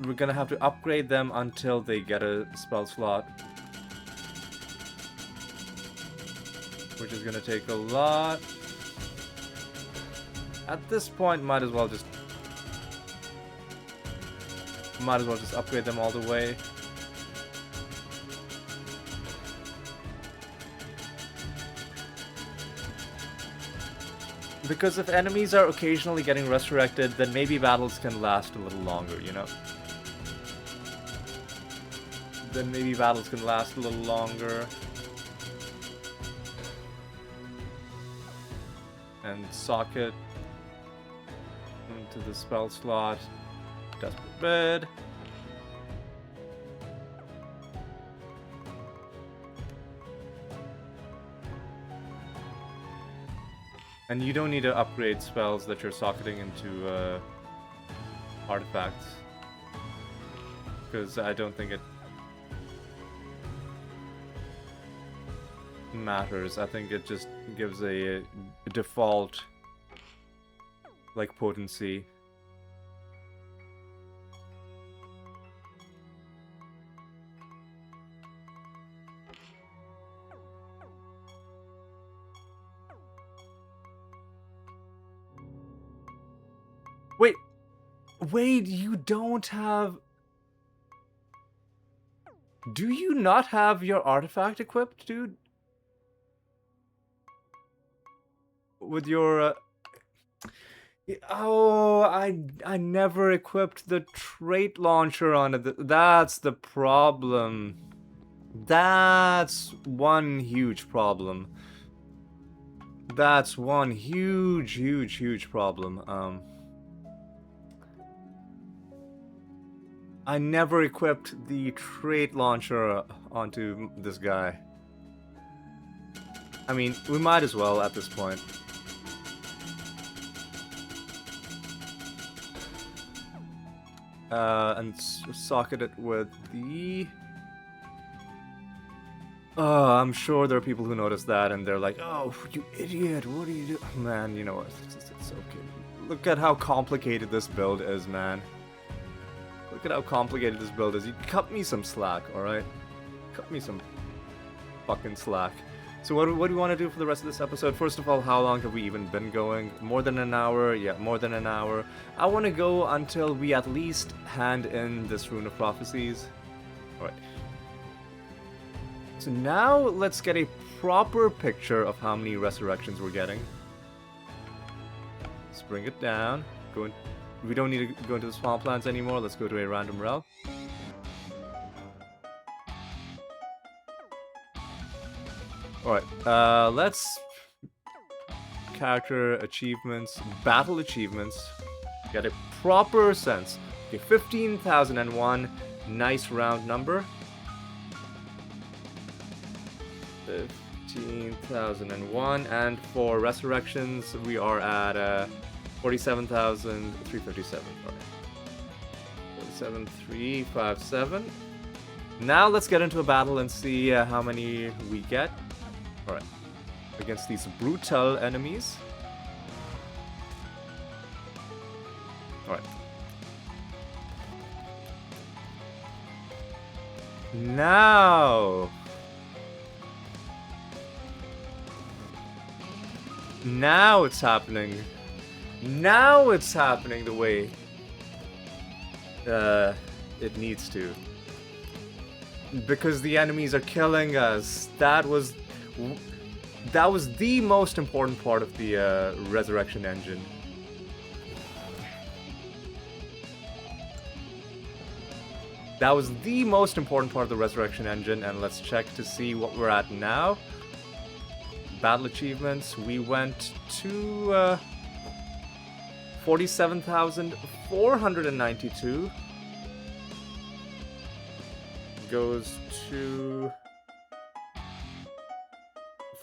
we're gonna have to upgrade them until they get a spell slot, which is gonna take a lot. At this point, might as well just upgrade them all the way. Because if enemies are occasionally getting resurrected, then maybe battles can last a little longer, you know? Then maybe battles can last a little longer. And socket into the spell slot. Desperate Bid. And you don't need to upgrade spells that you're socketing into artifacts. Because I don't think it matters. I think it just gives a default like potency. Wait, you don't have... Do you not have your artifact equipped, dude? With your... Oh, I never equipped the trait launcher on it. That's the problem. That's one huge problem. That's one huge problem. I never equipped the trait launcher onto this guy. I mean, we might as well at this point. And socket it with the... I'm sure there are people who notice that and they're like, oh, you idiot, what are you doing? Man, you know what, it's okay. Look at how complicated this build is, man. Look at how complicated this build is. You cut me some slack, alright? Cut me some fucking slack. So what do we want to do for the rest of this episode? First of all, how long have we even been going? More than an hour? Yeah, more than an hour. I want to go until we at least hand in this Rune of Prophecies. Alright. So now let's get a proper picture of how many resurrections we're getting. Let's bring it down. We don't need to go into the swamplands anymore. Let's go to a random rel. Alright, let's... Character achievements, battle achievements. Get a proper sense. Okay, 15,001. Nice round number. 15,001. And for resurrections, we are at 47,357. Alright. 47,357. Now let's get into a battle and see how many we get. Alright. Against these brutal enemies. Alright. Now it's happening. Now it's happening the way it needs to. Because the enemies are killing us. That was the most important part of the resurrection engine. That was the most important part of the resurrection engine, and let's check to see what we're at now. Battle achievements, we went to 47,492. Goes to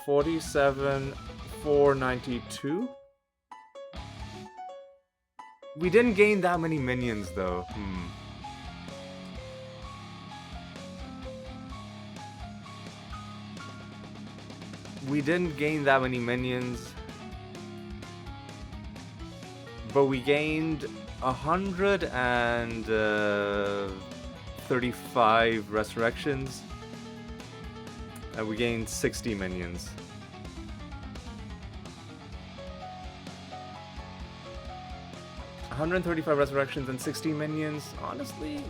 47,492. We didn't gain that many minions though. We didn't gain that many minions. But we gained 135 resurrections. And we gained 60 minions. $135 resurrections and 60 minions, honestly.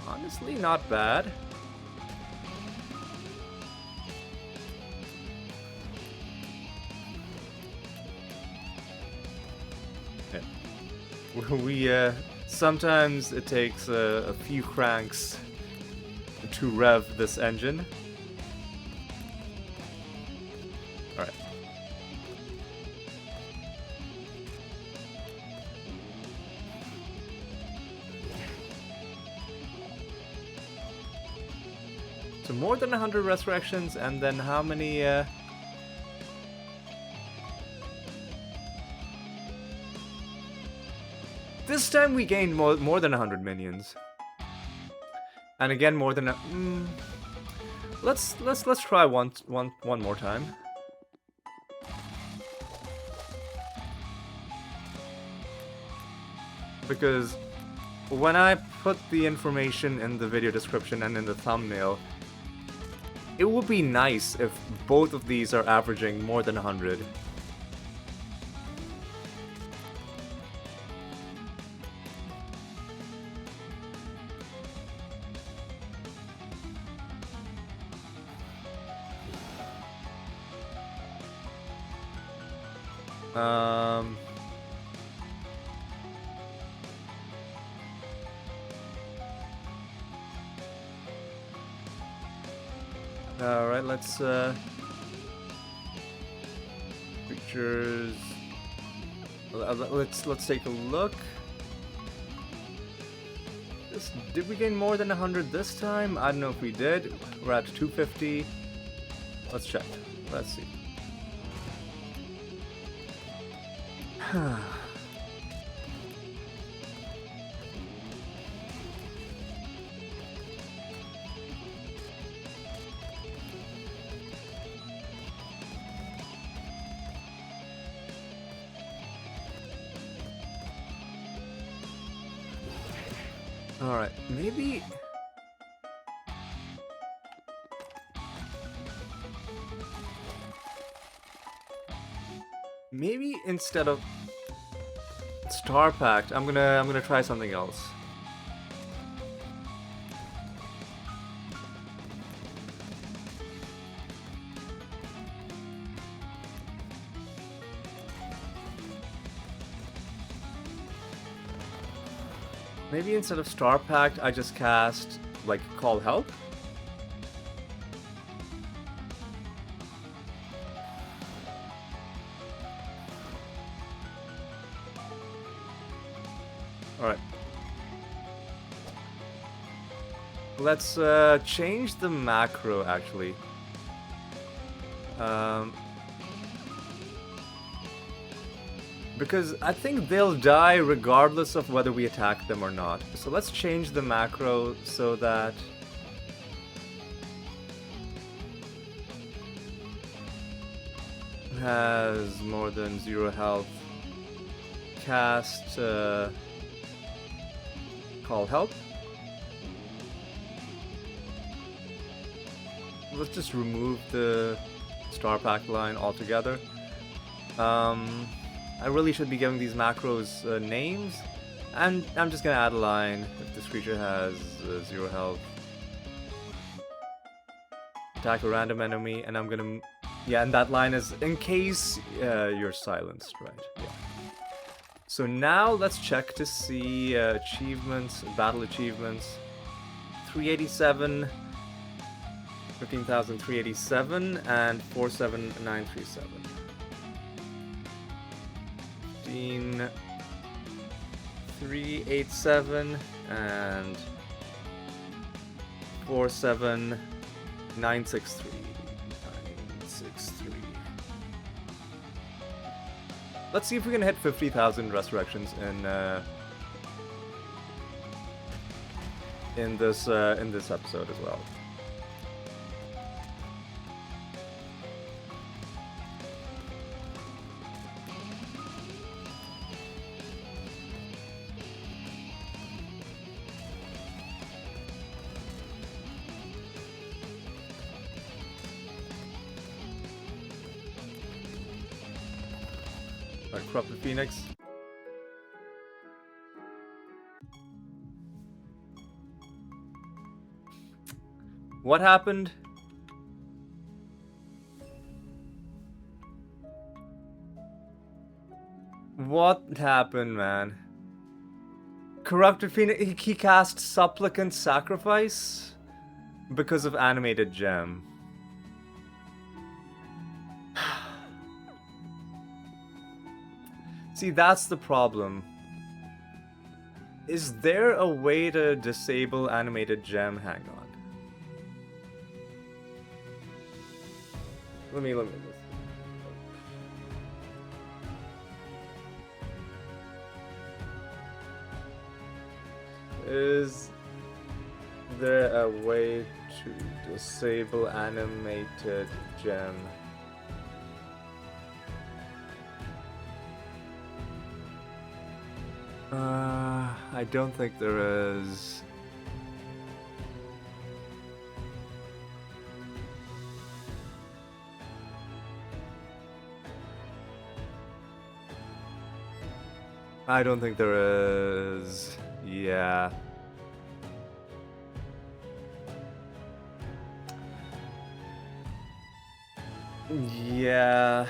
Honestly, not bad. We, sometimes it takes a few cranks to rev this engine. Alright. So more than 100 resurrections, and then how many, This time we gained more than 100 minions. And again, more than a... Let's try one more time. Because when I put the information in the video description and in the thumbnail, It would be nice if both of these are averaging more than 100. All right, let's creatures. Let's take a look. Did we gain more than 100 this time? I don't know if we did. We're at 250. Let's check. Let's see. Alright, maybe... Maybe instead of Star Pact, I'm gonna try something else. Maybe instead of Star Pact, I just cast, like, Call Help? Alright. Let's change the macro, actually. Because I think they'll die regardless of whether we attack them or not. So let's change the macro so that... has more than 0 health. Cast... Call Help. Let's just remove the Star Pack line altogether. I really should be giving these macros names, and I'm just gonna add a line if this creature has 0 health. Attack a random enemy, and I'm gonna... Yeah, and that line is in case you're silenced, right? Yeah. So now let's check to see achievements, battle achievements. 387, 15,387, and 47937. 387 and 47963. 963. Let's see if we can hit 50,000 resurrections in this episode as well. Corrupted Phoenix. What happened? What happened, man? Corrupted Phoenix, he cast Supplicant Sacrifice because of Animated Gem. See, that's the problem. Is there a way to disable Animated Gem? Hang on. Let me. Is there a way to disable Animated Gem? I don't think there is. I don't think there is. Yeah. Yeah.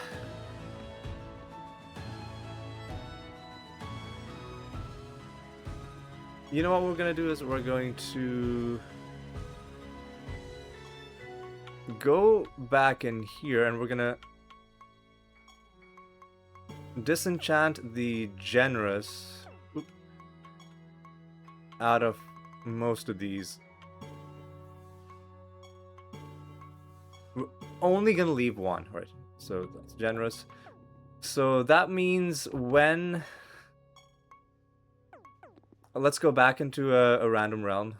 You know what we're gonna do is we're going to go back in here and we're gonna disenchant the generous out of most of these. We're only gonna leave one, right? So that's generous. So that means when... Let's go back into a random realm.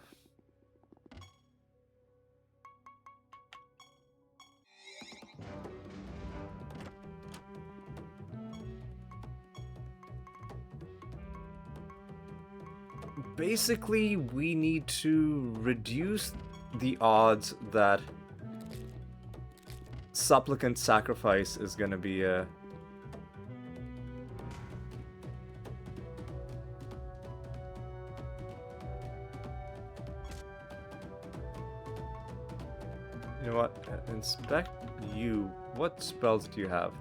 Basically, we need to reduce the odds that Supplicant Sacrifice is gonna be a... You know what? Inspect you. What spells do you have?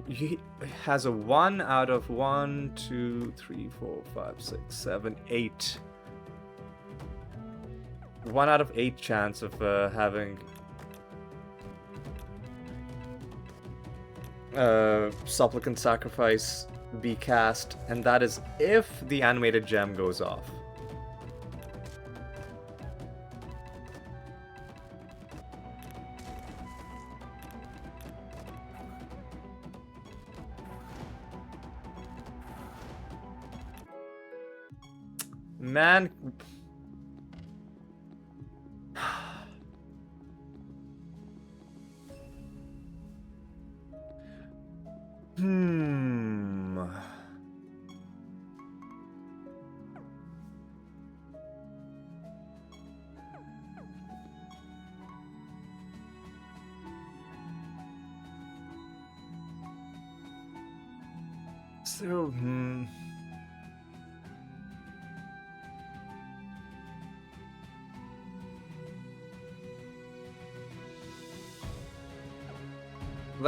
He has a 1 out of 1, 2, 3, 4, 5, 6, 7, 8. 1 out of 8 chance of having Supplicant Sacrifice be cast, and that is if the animated gem goes off. Man.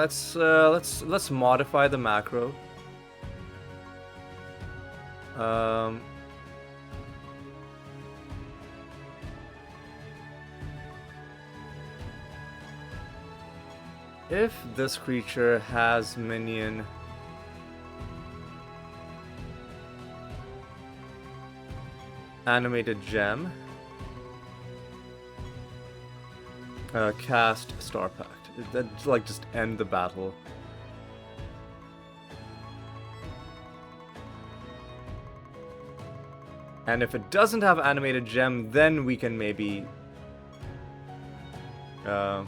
So, let's modify the macro. If this creature has minion animated gem, cast Star Pact. That'd like just end the battle. And if it doesn't have animated gem, then we can maybe yeah.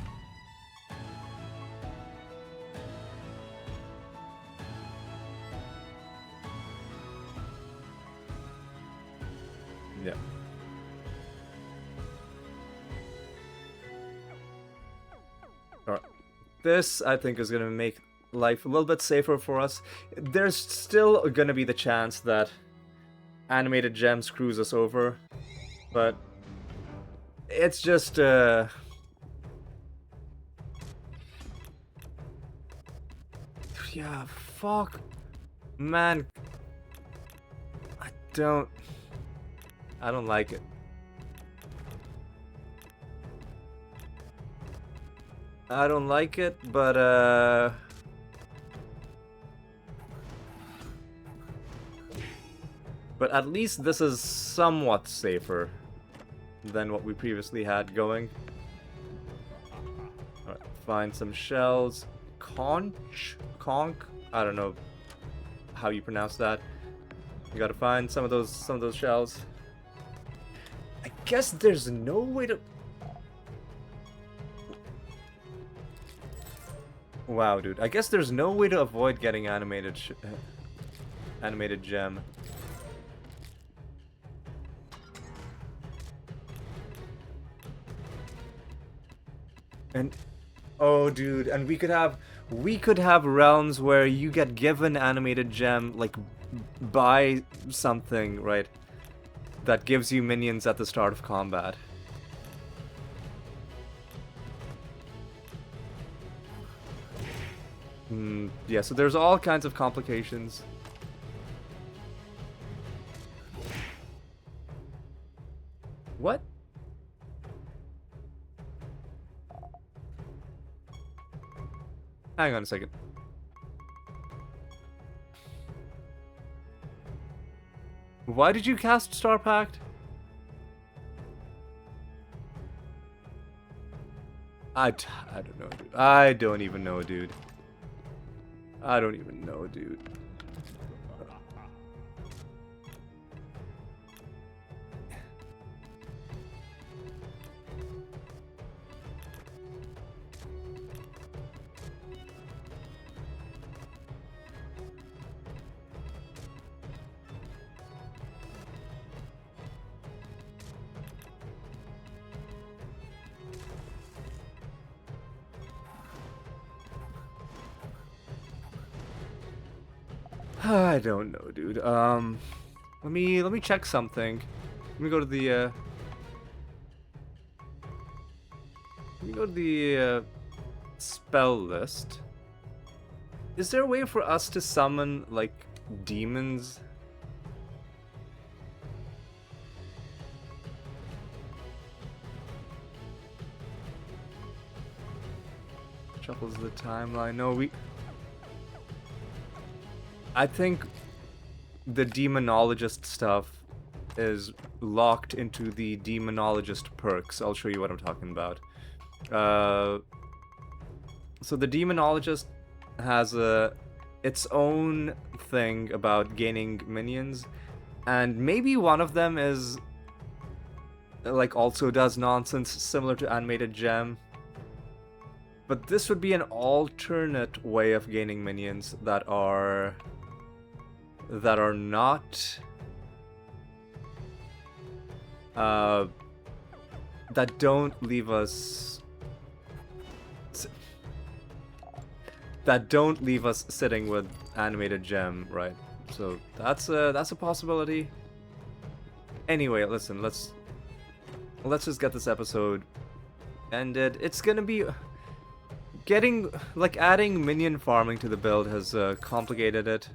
Alright. This, I think, is going to make life a little bit safer for us. There's still going to be the chance that animated gem screws us over, but it's just, yeah, fuck. Man, I don't like it. I don't like it, but at least this is somewhat safer than what we previously had going. Alright, find some shells. Conch? I don't know how you pronounce that. You gotta find some of those shells. I guess there's no way to... Wow, dude. I guess there's no way to avoid getting animated gem. And oh, dude, and we could have we could have realms where you get given animated gem, like, by something, right, that gives you minions at the start of combat. Yeah, so there's all kinds of complications. What? Hang on a second. Why did you cast Star Pact? I don't know, dude. I don't even know, dude. I don't even know, dude. I don't know, dude. Let me check something. Let me go to the spell list. Is there a way for us to summon, like, demons? Shuffles the timeline. No, I think the demonologist stuff is locked into the demonologist perks. I'll show you what I'm talking about. So the demonologist has its own thing about gaining minions, and maybe one of them is like also does nonsense similar to animated gem. But this would be an alternate way of gaining minions that are not that don't leave us sitting with animated gem, right? So that's a possibility. Anyway, listen, let's just get this episode ended. It's gonna be adding minion farming to the build has complicated it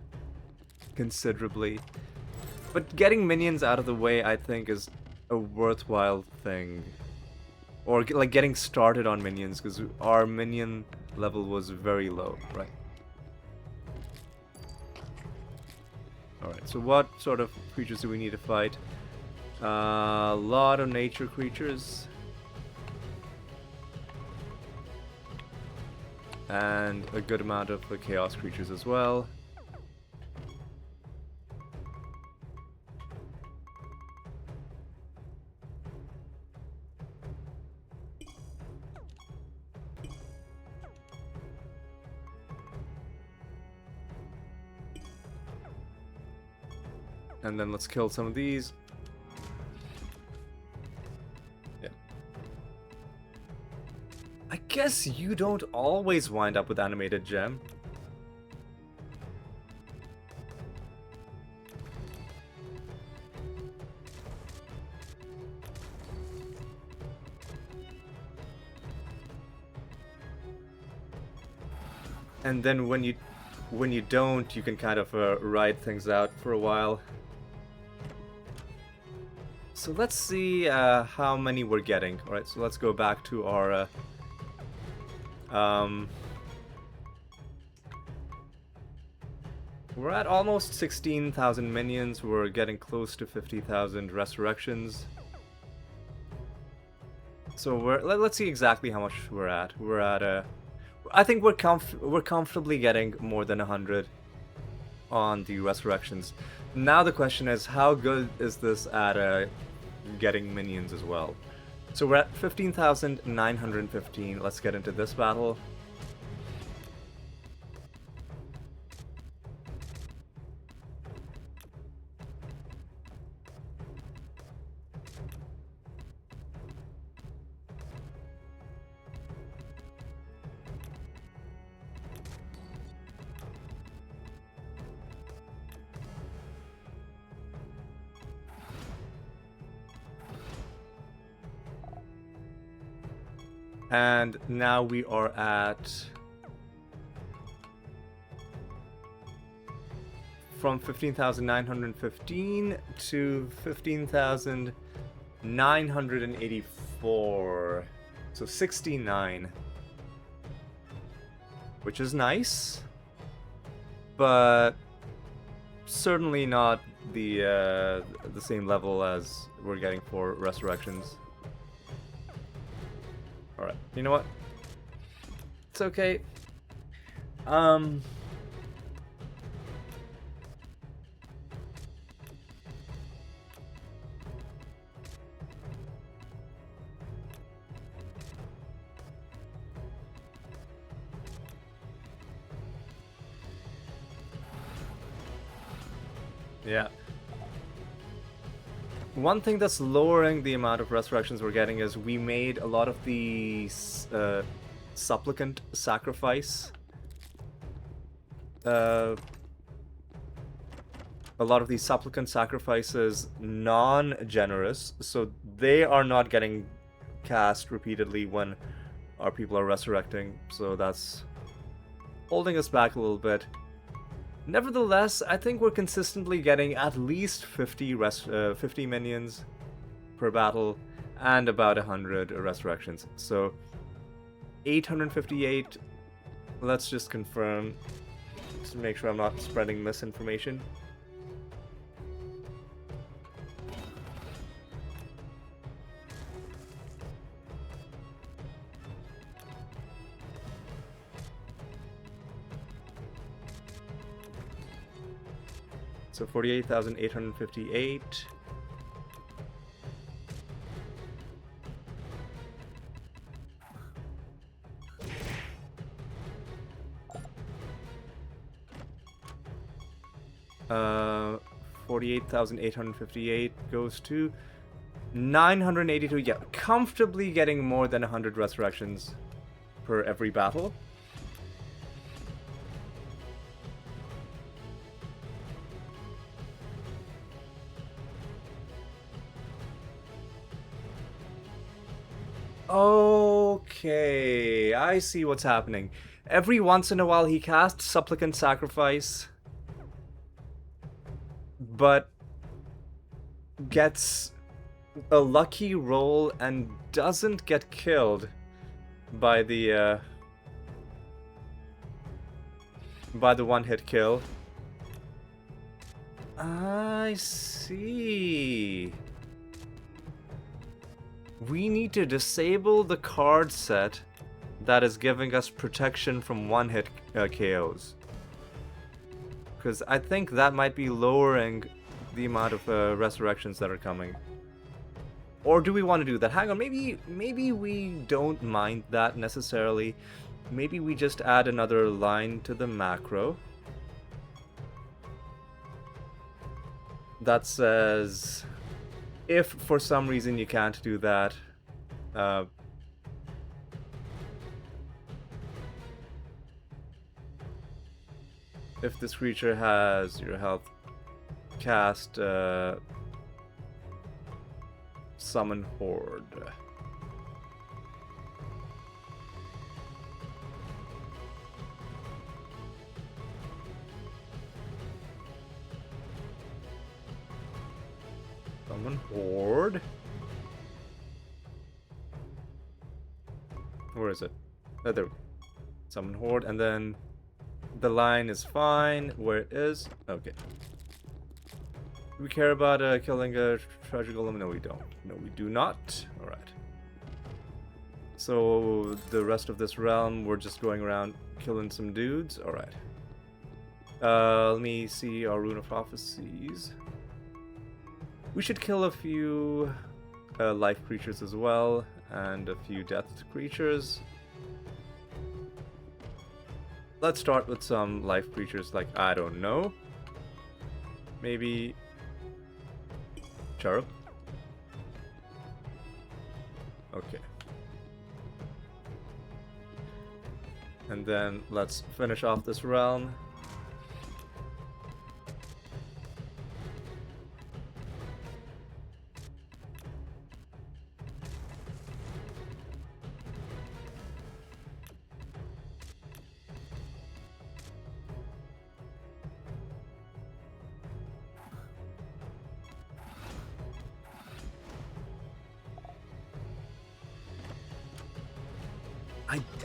considerably, but getting minions out of the way, I think, is a worthwhile thing. Or like getting started on minions, because our minion level was very low, right? Alright, so what sort of creatures do we need to fight? A lot of nature creatures. And a good amount of chaos creatures as well. And then let's kill some of these. Yeah. I guess you don't always wind up with animated gem. And then when you don't, you can kind of ride things out for a while. So let's see how many we're getting. Alright, so let's go back to our we're at almost 16,000 minions. We're getting close to 50,000 resurrections. So let's see exactly how much we're at. We're at I think we're comfortably getting more than 100 on the resurrections. Now the question is, how good is this at getting minions as well? So we're at 15,915. Let's get into this battle. And now we are at... from 15,915 to 15,984. So 69. Which is nice. But certainly not the same level as we're getting for resurrections. Alright, you know what? It's okay. Yeah. One thing that's lowering the amount of resurrections we're getting is we made a lot of the supplicant sacrifice. A lot of these supplicant sacrifices non-generous, so they are not getting cast repeatedly when our people are resurrecting, so that's holding us back a little bit. Nevertheless, I think we're consistently getting at least 50 minions per battle and about 100 resurrections. So 858, let's just confirm to make sure I'm not spreading misinformation. So 48,858. Uh, 48,858 goes to 982. Yeah, comfortably getting more than 100 resurrections per every battle. Okay, I see what's happening. Every once in a while he casts Supplicant Sacrifice, but gets a lucky roll and doesn't get killed by the one-hit kill. I see. We need to disable the card set that is giving us protection from one-hit KOs. Because I think that might be lowering the amount of resurrections that are coming. Or do we want to do that? Hang on, maybe we don't mind that necessarily. Maybe we just add another line to the macro that says, if for some reason you can't do that, if this creature has your health, cast Summon Horde. Summon Horde. Where is it? Oh, there we go. Summon Horde, and then the line is fine where it is. Okay. Do we care about killing a treasure golem? No, we don't. No, we do not. Alright. So, the rest of this realm, we're just going around killing some dudes. Alright. Let me see our Rune of Prophecies. We should kill a few life creatures as well, and a few death creatures. Let's start with some life creatures like, I don't know, maybe Cherub. Okay. And then let's finish off this realm.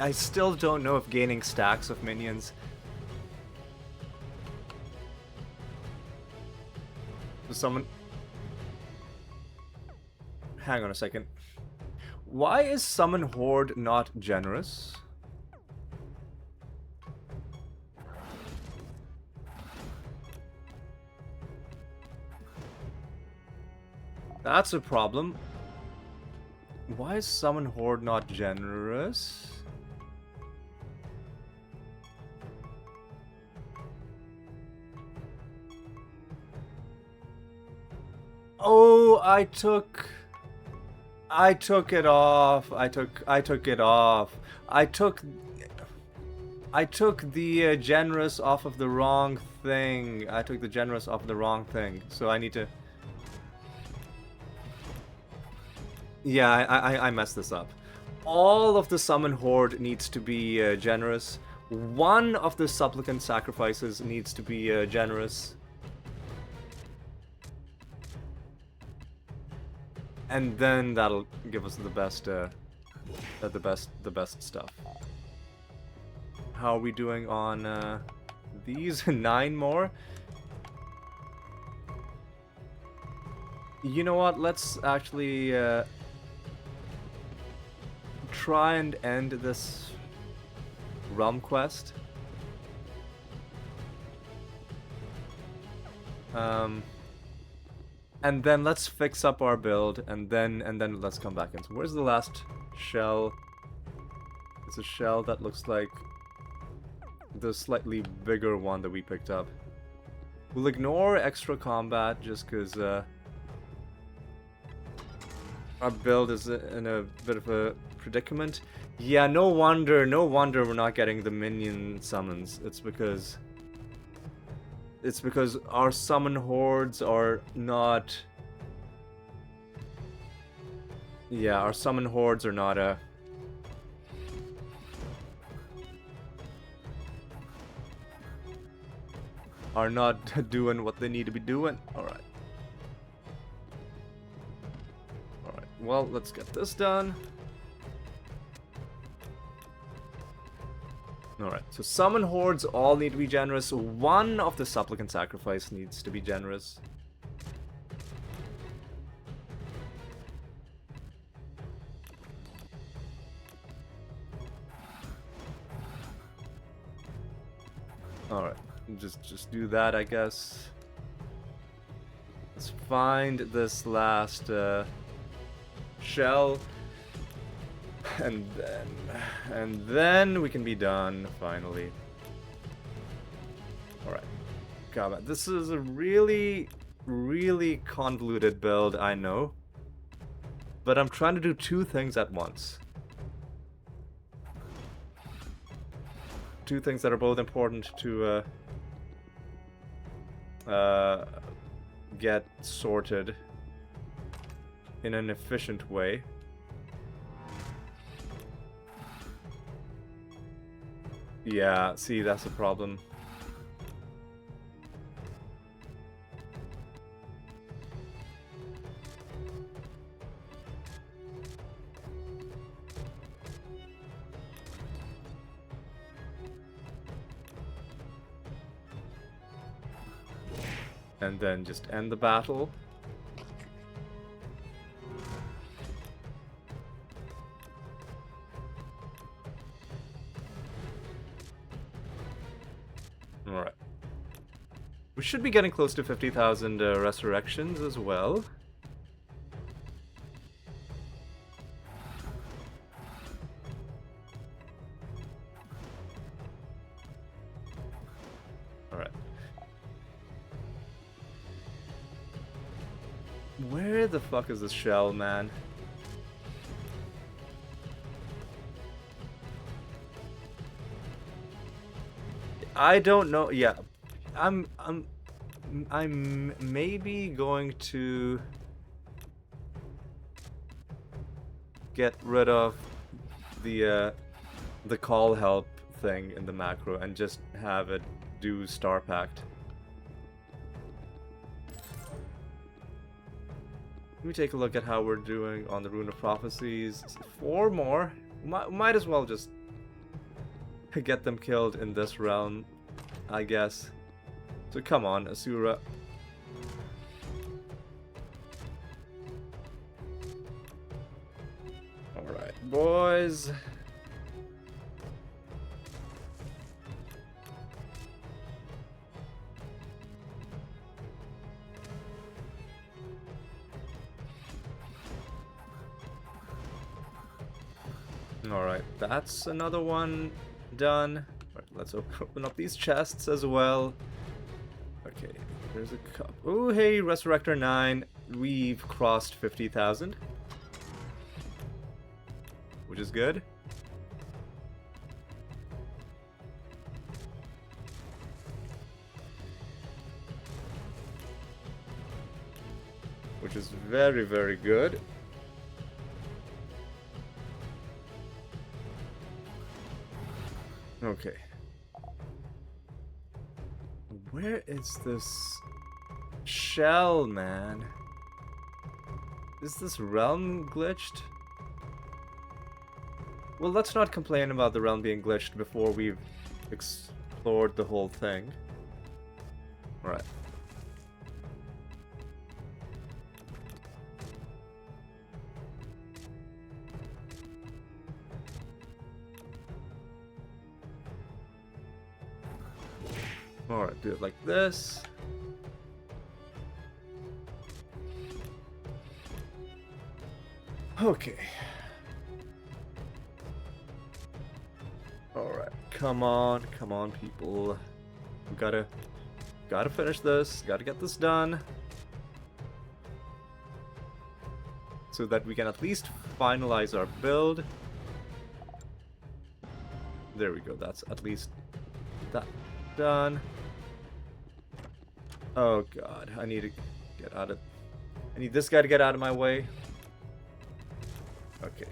I still don't know if gaining stacks of minions. Someone... Hang on a second. Why is Summon Horde not generous? That's a problem. Why is Summon Horde not generous? Oh, I took it off. I took it off. I took the generous off of the wrong thing. I took the generous off of the wrong thing. So I need to... Yeah, I messed this up. All of the Summon Horde needs to be generous. One of the Supplicant Sacrifices needs to be generous. And then that'll give us the best, the best stuff. How are we doing on these? 9 more? You know what? Let's actually try and end this realm quest. And then let's fix up our build, and then let's come back in. So where's the last shell? It's a shell that looks like the slightly bigger one that we picked up. We'll ignore extra combat just because our build is in a bit of a predicament. Yeah, no wonder we're not getting the minion summons. It's because our summon hordes are not... Yeah, our summon hordes are not doing what they need to be doing. Alright. Alright, well, let's get this done. Alright, so summon hordes all need to be generous. One of the supplicant sacrifice needs to be generous. Alright, just do that, I guess. Let's find this last shell. And then we can be done, finally. Alright. God, this is a really, really convoluted build, I know. But I'm trying to do 2 things at once. 2 things that are both important to get sorted in an efficient way. Yeah, see, that's the problem. And then just end the battle. Alright. We should be getting close to 50,000 resurrections as well. Alright. Where the fuck is this shell, man? I don't know. Yeah, I'm maybe going to get rid of the call help thing in the macro and just have it do Star Pact. Let me take a look at how we're doing on the Rune of Prophecies. 4 more. Might as well just get them killed in this realm, I guess. So come on, Asura. Alright, boys. Alright, that's another one done. Right, let's open up these chests as well. Okay, there's a cup. Oh, hey, Resurrector 9. We've crossed 50,000. Which is good. Which is very, very good. Okay. Where is this shell, man? Is this realm glitched? Well, let's not complain about the realm being glitched before we've explored the whole thing. Alright. Alright, do it like this. Okay. Alright, come on, people. We gotta finish this, gotta get this done. So that we can at least finalize our build. There we go, that's at least that done. Oh god, I need to get out of... I need this guy to get out of my way. Okay.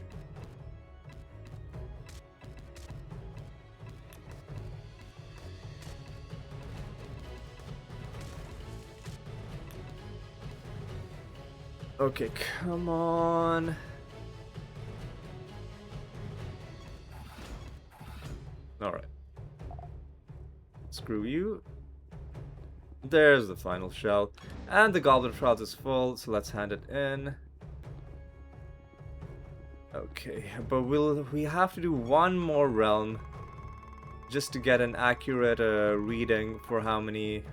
Okay, come on. Alright. Screw you. There's the final shell. And the Goblet of Trials is full, so let's hand it in. Okay, but we have to do one more realm just to get an accurate reading for how many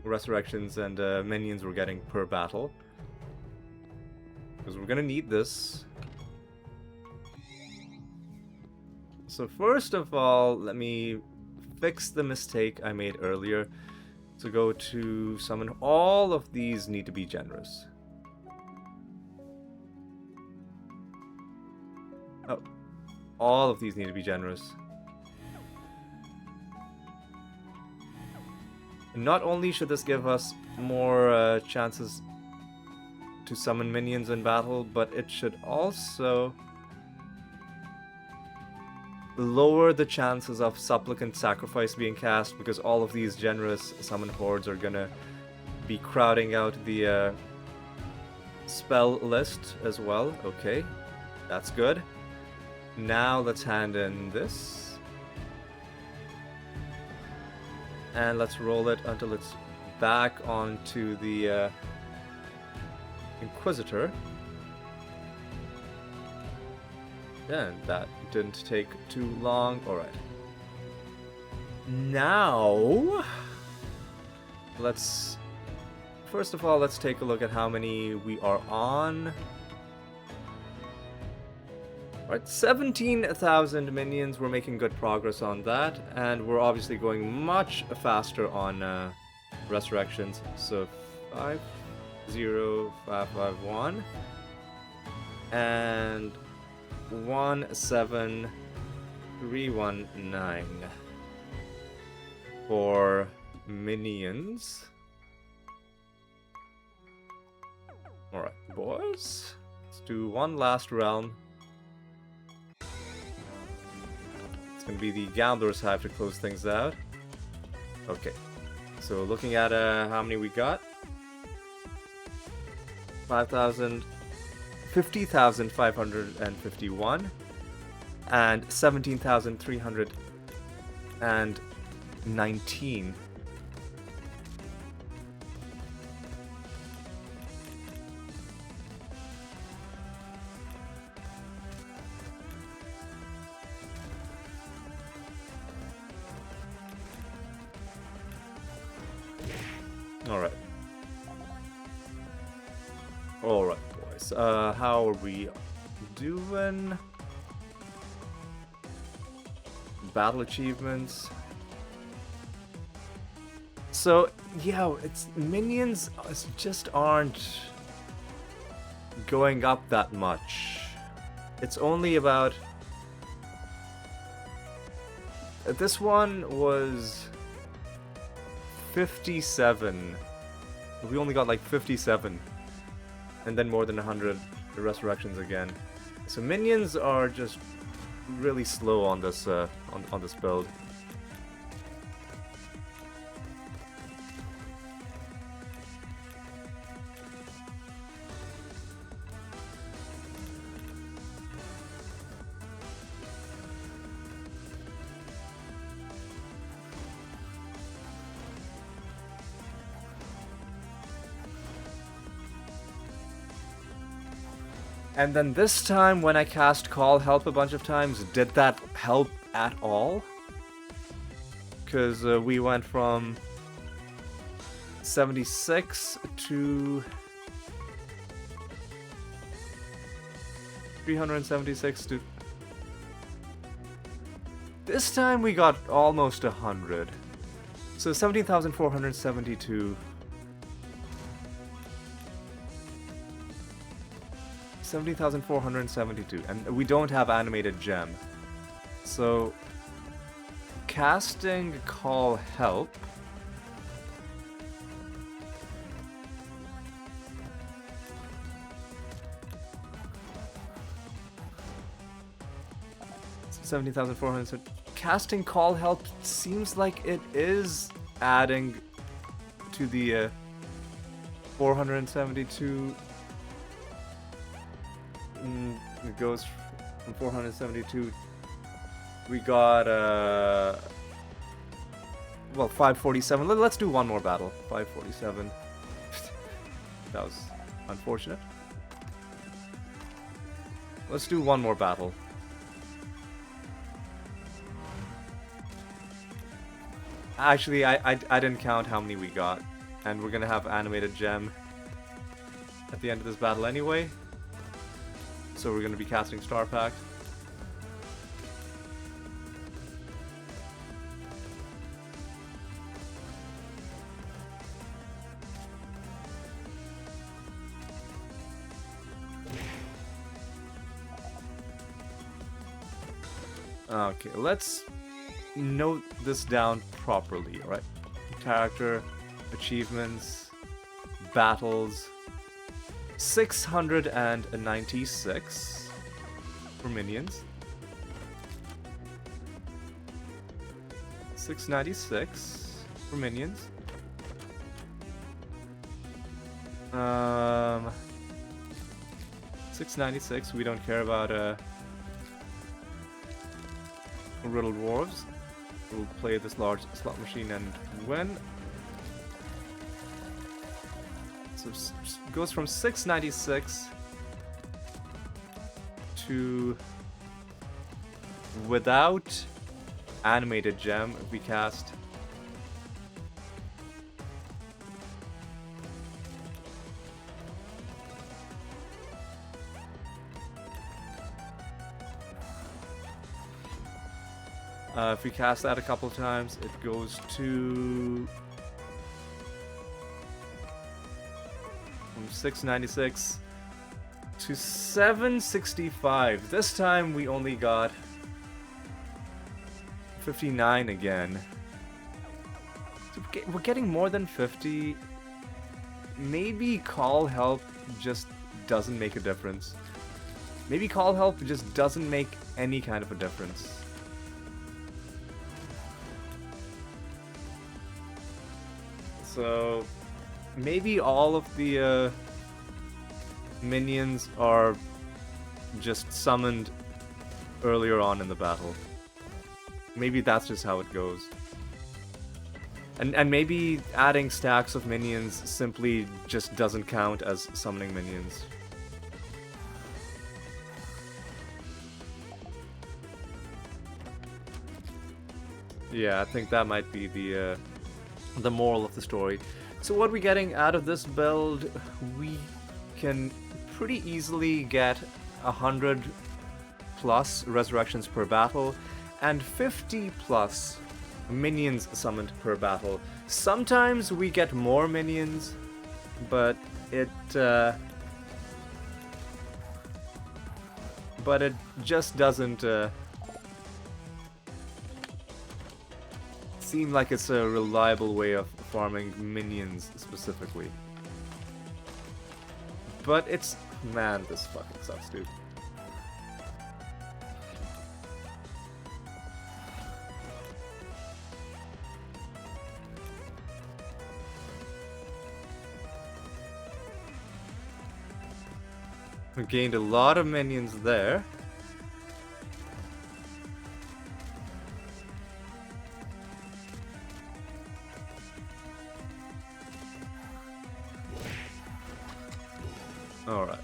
resurrections and minions we're getting per battle. Because we're gonna need this. So first of all, let me fix the mistake I made earlier. To go to summon, all of these need to be generous. Oh, all of these need to be generous. And not only should this give us more chances to summon minions in battle, but it should also lower the chances of supplicant sacrifice being cast, because all of these generous summon hordes are gonna be crowding out the spell list as well. Okay, that's good. Now let's hand in this. And let's roll it until it's back onto the Inquisitor. And that didn't take too long. Alright. Now, first of all, let's take a look at how many we are on. Alright, 17,000 minions. We're making good progress on that. And we're obviously going much faster on resurrections. So 50551 and 17319 for minions. Alright, boys. Let's do one last realm. It's gonna be the Gambler's Hive to close things out. Okay. So looking at how many we got. 50,551 and 17,300 and 19. Alright. Alright, boys. How are we doing? Battle achievements. So, yeah, it's minions just aren't going up that much. It's only about... This one was 57. We only got like 57. And then more than 100 resurrections again. So minions are just really slow on this on this build. And then this time, when I cast Call Help a bunch of times, did that help at all? Because we went from 76 to 376 to... This time we got almost 100. So 17,472. 70,472, and we don't have animated gem. So, casting Call Help. $70,400. Casting Call Help seems like it is adding to the 472. It goes from 472. We got well, 547. Let's do one more battle. 547. That was unfortunate. Let's do one more battle. Actually, I didn't count how many we got, and we're gonna have animated gem at the end of this battle anyway. So we're going to be casting Star Pact. Okay, let's note this down properly, alright? Character, achievements, battles... 696 for minions. 696 for minions. 696. We don't care about riddle dwarves. We'll play this large slot machine and win. So goes from 696 to without animated gem if we cast if we cast that a couple of times, it goes to 696 to 765. This time we only got 59 again. So we're getting more than 50. Maybe Call Help just doesn't make a difference. Maybe Call Help just doesn't make any kind of a difference. So maybe all of the minions are just summoned earlier on in the battle. Maybe that's just how it goes. And maybe adding stacks of minions simply just doesn't count as summoning minions. Yeah, I think that might be the moral of the story. So what we're getting out of this build, we can pretty easily get 100 plus resurrections per battle and 50 plus minions summoned per battle. Sometimes we get more minions, but it just doesn't seem like it's a reliable way of farming minions specifically. But it's... man, this fucking sucks, dude. We gained a lot of minions there. Alright.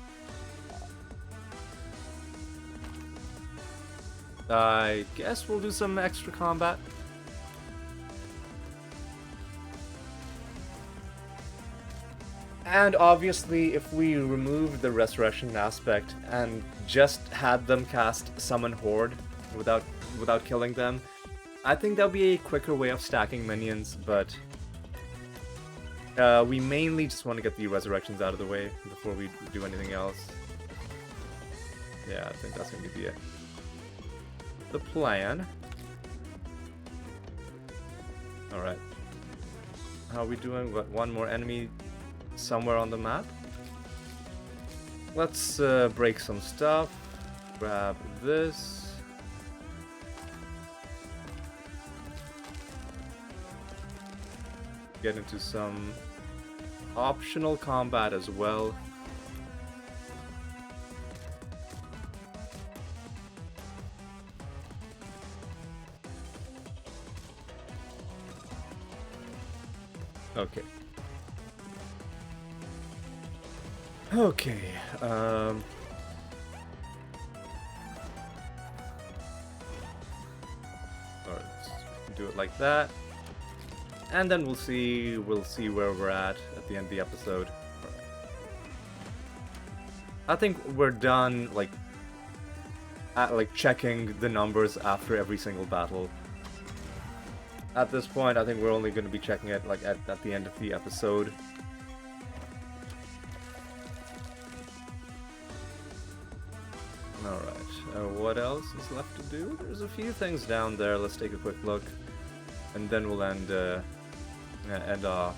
I guess we'll do some extra combat. And obviously, if we removed the resurrection aspect and just had them cast Summon Horde without killing them, I think that would be a quicker way of stacking minions, but we mainly just want to get the resurrections out of the way before we do anything else. Yeah, I think that's going to be the plan. Alright. How are we doing? Got one more enemy somewhere on the map. Let's break some stuff. Grab this. Get into some optional combat as well. Okay. Okay, alright, let's do it like that. And then we'll see where we're at the end of the episode. I think we're done like checking the numbers after every single battle. At this point, I think we're only going to be checking it like at the end of the episode. Alright, what else is left to do? There's a few things down there. Let's take a quick look, and then we'll end off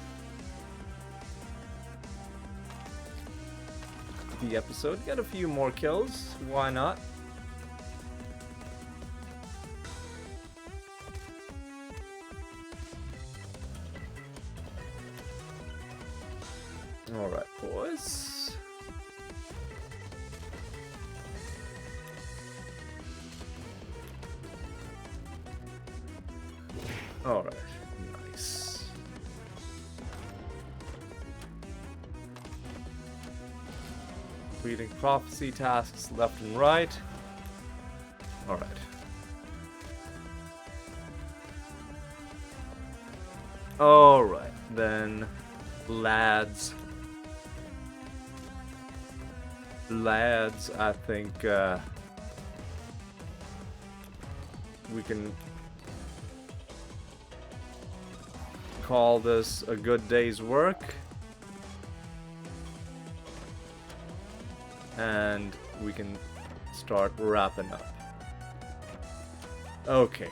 the episode. Get a few more kills, why not? Alright, boys. Alright, nice. Completing prophecy tasks left and right. Alright. Alright, then, lads. I think, we can call this a good day's work, and we can start wrapping up. Okay.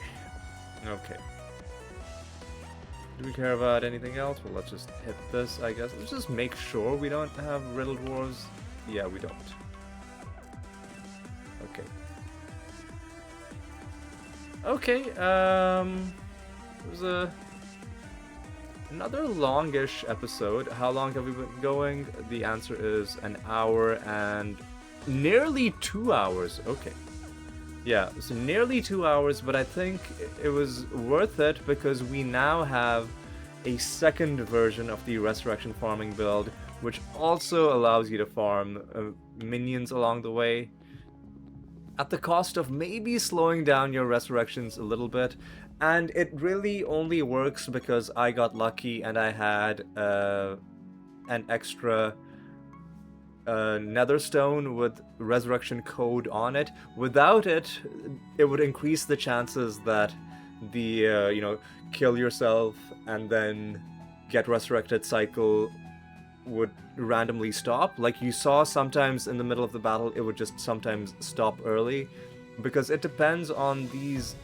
Do we care about anything else? Well, let's just hit this, I guess. Let's just make sure we don't have riddle dwarves. Yeah, we don't. Okay, it was another longish episode. How long have we been going? The answer is an hour and nearly 2 hours. Okay. Yeah, so nearly 2 hours, but I think it was worth it because we now have a second version of the resurrection farming build, which also allows you to farm minions along the way, at the cost of maybe slowing down your resurrections a little bit. And it really only works because I got lucky and I had an extra netherstone with resurrection code on it. Without it, it would increase the chances that the kill yourself and then get resurrected cycle would randomly stop. Like you saw sometimes in the middle of the battle, it would just sometimes stop early, because it depends on these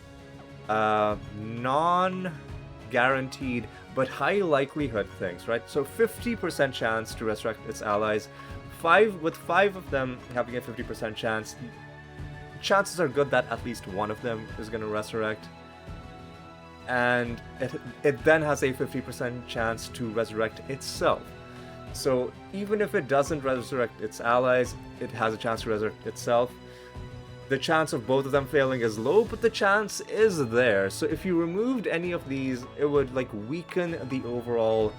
non-guaranteed but high likelihood things, right? So 50% chance to resurrect its allies. With five of them having a 50% chance, chances are good that at least one of them is going to resurrect. And it then has a 50% chance to resurrect itself. So even if it doesn't resurrect its allies, it has a chance to resurrect itself. The chance of both of them failing is low, but the chance is there. So if you removed any of these, it would like weaken the overall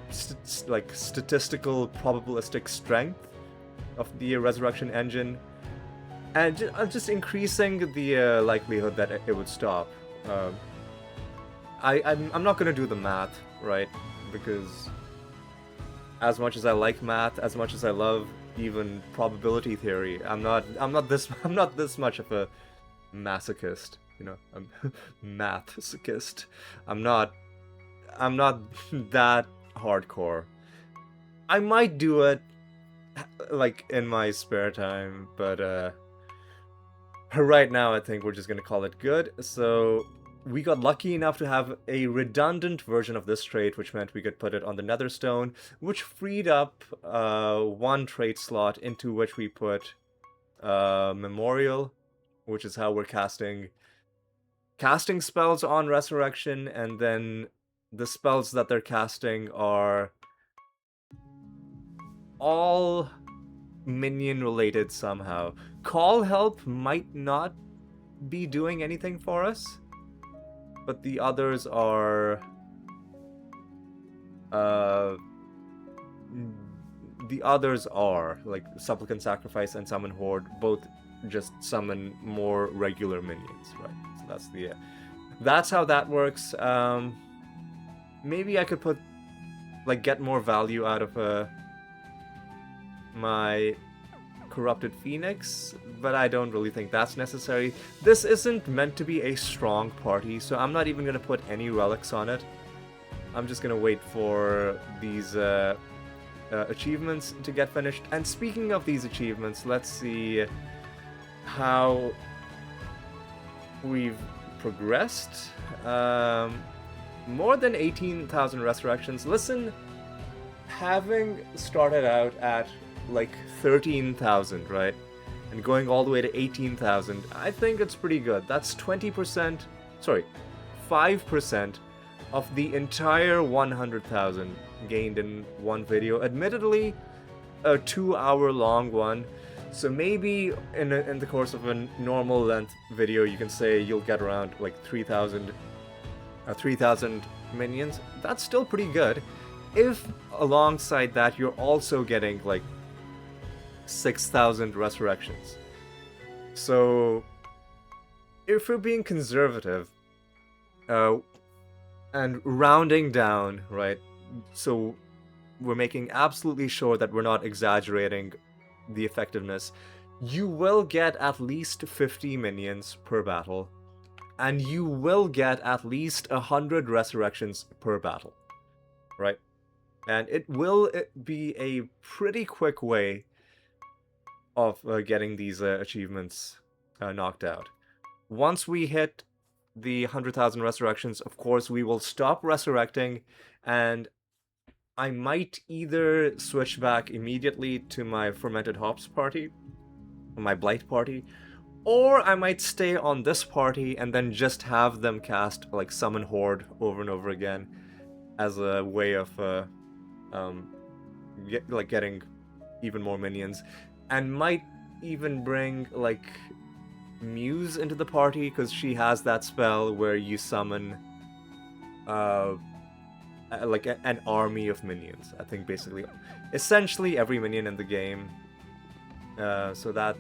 statistical probabilistic strength of the resurrection engine, and just increasing the likelihood that it would stop. I'm not gonna do the math, right? Because as much as I like math, as much as I love even probability theory, I'm not this much of a masochist, you know. I'm mathsochist. I'm not that hardcore. I might do it like in my spare time, but right now I think we're just gonna call it good. So we got lucky enough to have a redundant version of this trait, which meant we could put it on the netherstone, which freed up one trait slot into which we put memorial, which is how we're casting spells on resurrection, and then the spells that they're casting are all minion related somehow. Call help might not be doing anything for us, but the others are like Supplicant Sacrifice and Summon Horde, both just summon more regular minions, right? So that's how that works. Maybe I could get more value out of my Corrupted Phoenix, but I don't really think that's necessary. This isn't meant to be a strong party, so I'm not even going to put any relics on it. I'm just going to wait for these achievements to get finished. And speaking of these achievements, let's see how we've progressed. More than 18,000 resurrections. Listen, having started out at like 13,000, right? And going all the way to 18,000, I think it's pretty good. That's 5% of the entire 100,000 gained in one video. Admittedly, a 2-hour-long one. So maybe in the course of a normal length video, you can say you'll get around like 3,000 minions. That's still pretty good. If alongside that you're also getting like 6,000 resurrections. So if we're being conservative and rounding down, right? So we're making absolutely sure that we're not exaggerating the effectiveness. You will get at least 50 minions per battle, and you will get at least 100 resurrections per battle, right? And it will be a pretty quick way of getting these achievements knocked out. Once we hit the 100,000 resurrections, of course, we will stop resurrecting, and I might either switch back immediately to my Fermented Hops party, my Blight party, or I might stay on this party and then just have them cast like Summon Horde over and over again as a way of getting even more minions, and might even bring like Muse into the party, because she has that spell where you summon like an army of minions. I think basically, essentially every minion in the game. So that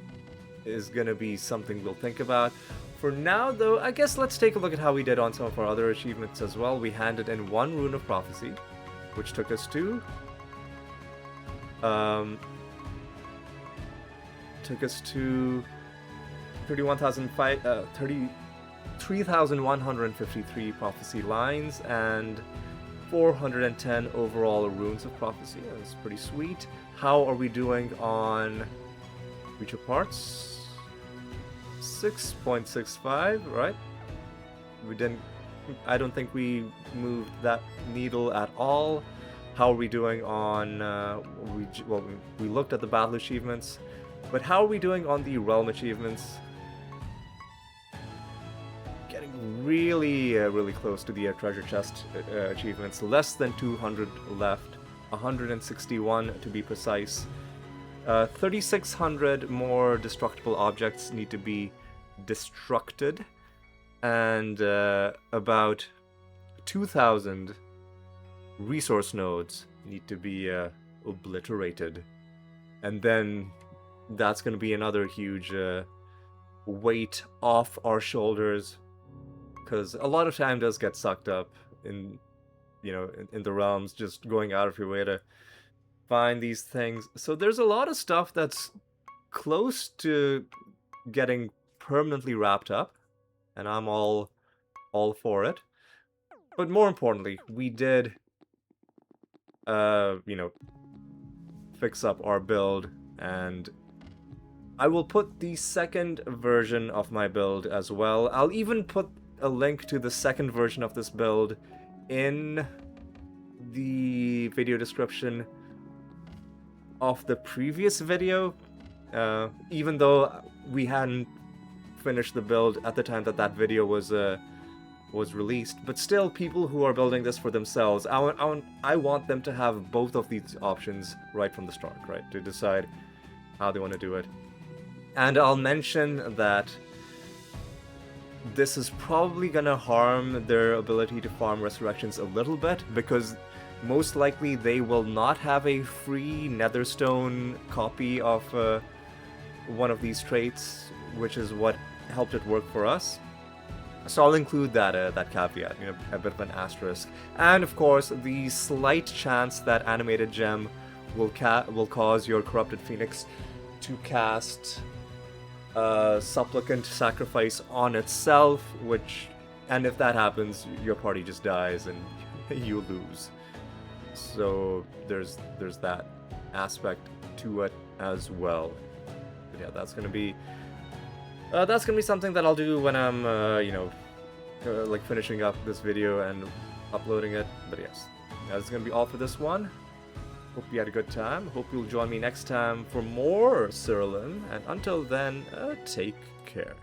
is gonna be something we'll think about. For now, though, I guess let's take a look at how we did on some of our other achievements as well. We handed in 1 Rune of Prophecy, which took us to 33,153 prophecy lines and 410 overall runes of prophecy. That's pretty sweet. How are we doing on creature parts? 6.65, right? We didn't. I don't think we moved that needle at all. How are we doing on? We looked at the battle achievements, but how are we doing on the realm achievements? Getting really close to the treasure chest achievements. Less than 200 left. 161 to be precise. 3,600 more destructible objects need to be destructed, and about 2,000 resource nodes need to be obliterated. And then that's going to be another huge weight off our shoulders, because a lot of time does get sucked up in, in the realms, just going out of your way to find these things. So there's a lot of stuff that's close to getting permanently wrapped up, and I'm all for it. But more importantly, we did fix up our build, and I will put the second version of my build as well. I'll even put a link to the second version of this build in the video description of the previous video, even though we hadn't finished the build at the time that video was released. But still, people who are building this for themselves, I want them to have both of these options right from the start, right, to decide how they want to do it. And I'll mention that this is probably gonna harm their ability to farm resurrections a little bit, because most likely they will not have a free netherstone copy of one of these traits, which is what helped it work for us. So I'll include that caveat, a bit of an asterisk. And of course, the slight chance that animated gem will cause your corrupted phoenix to cast supplicant sacrifice on itself, and if that happens, your party just dies and you lose. So there's that aspect to it as well. But yeah, that's gonna be something that I'll do when I'm like finishing up this video and uploading it. But yes, that's gonna be all for this one. Hope you had a good time. Hope you'll join me next time for more Siralim, and until then, take care.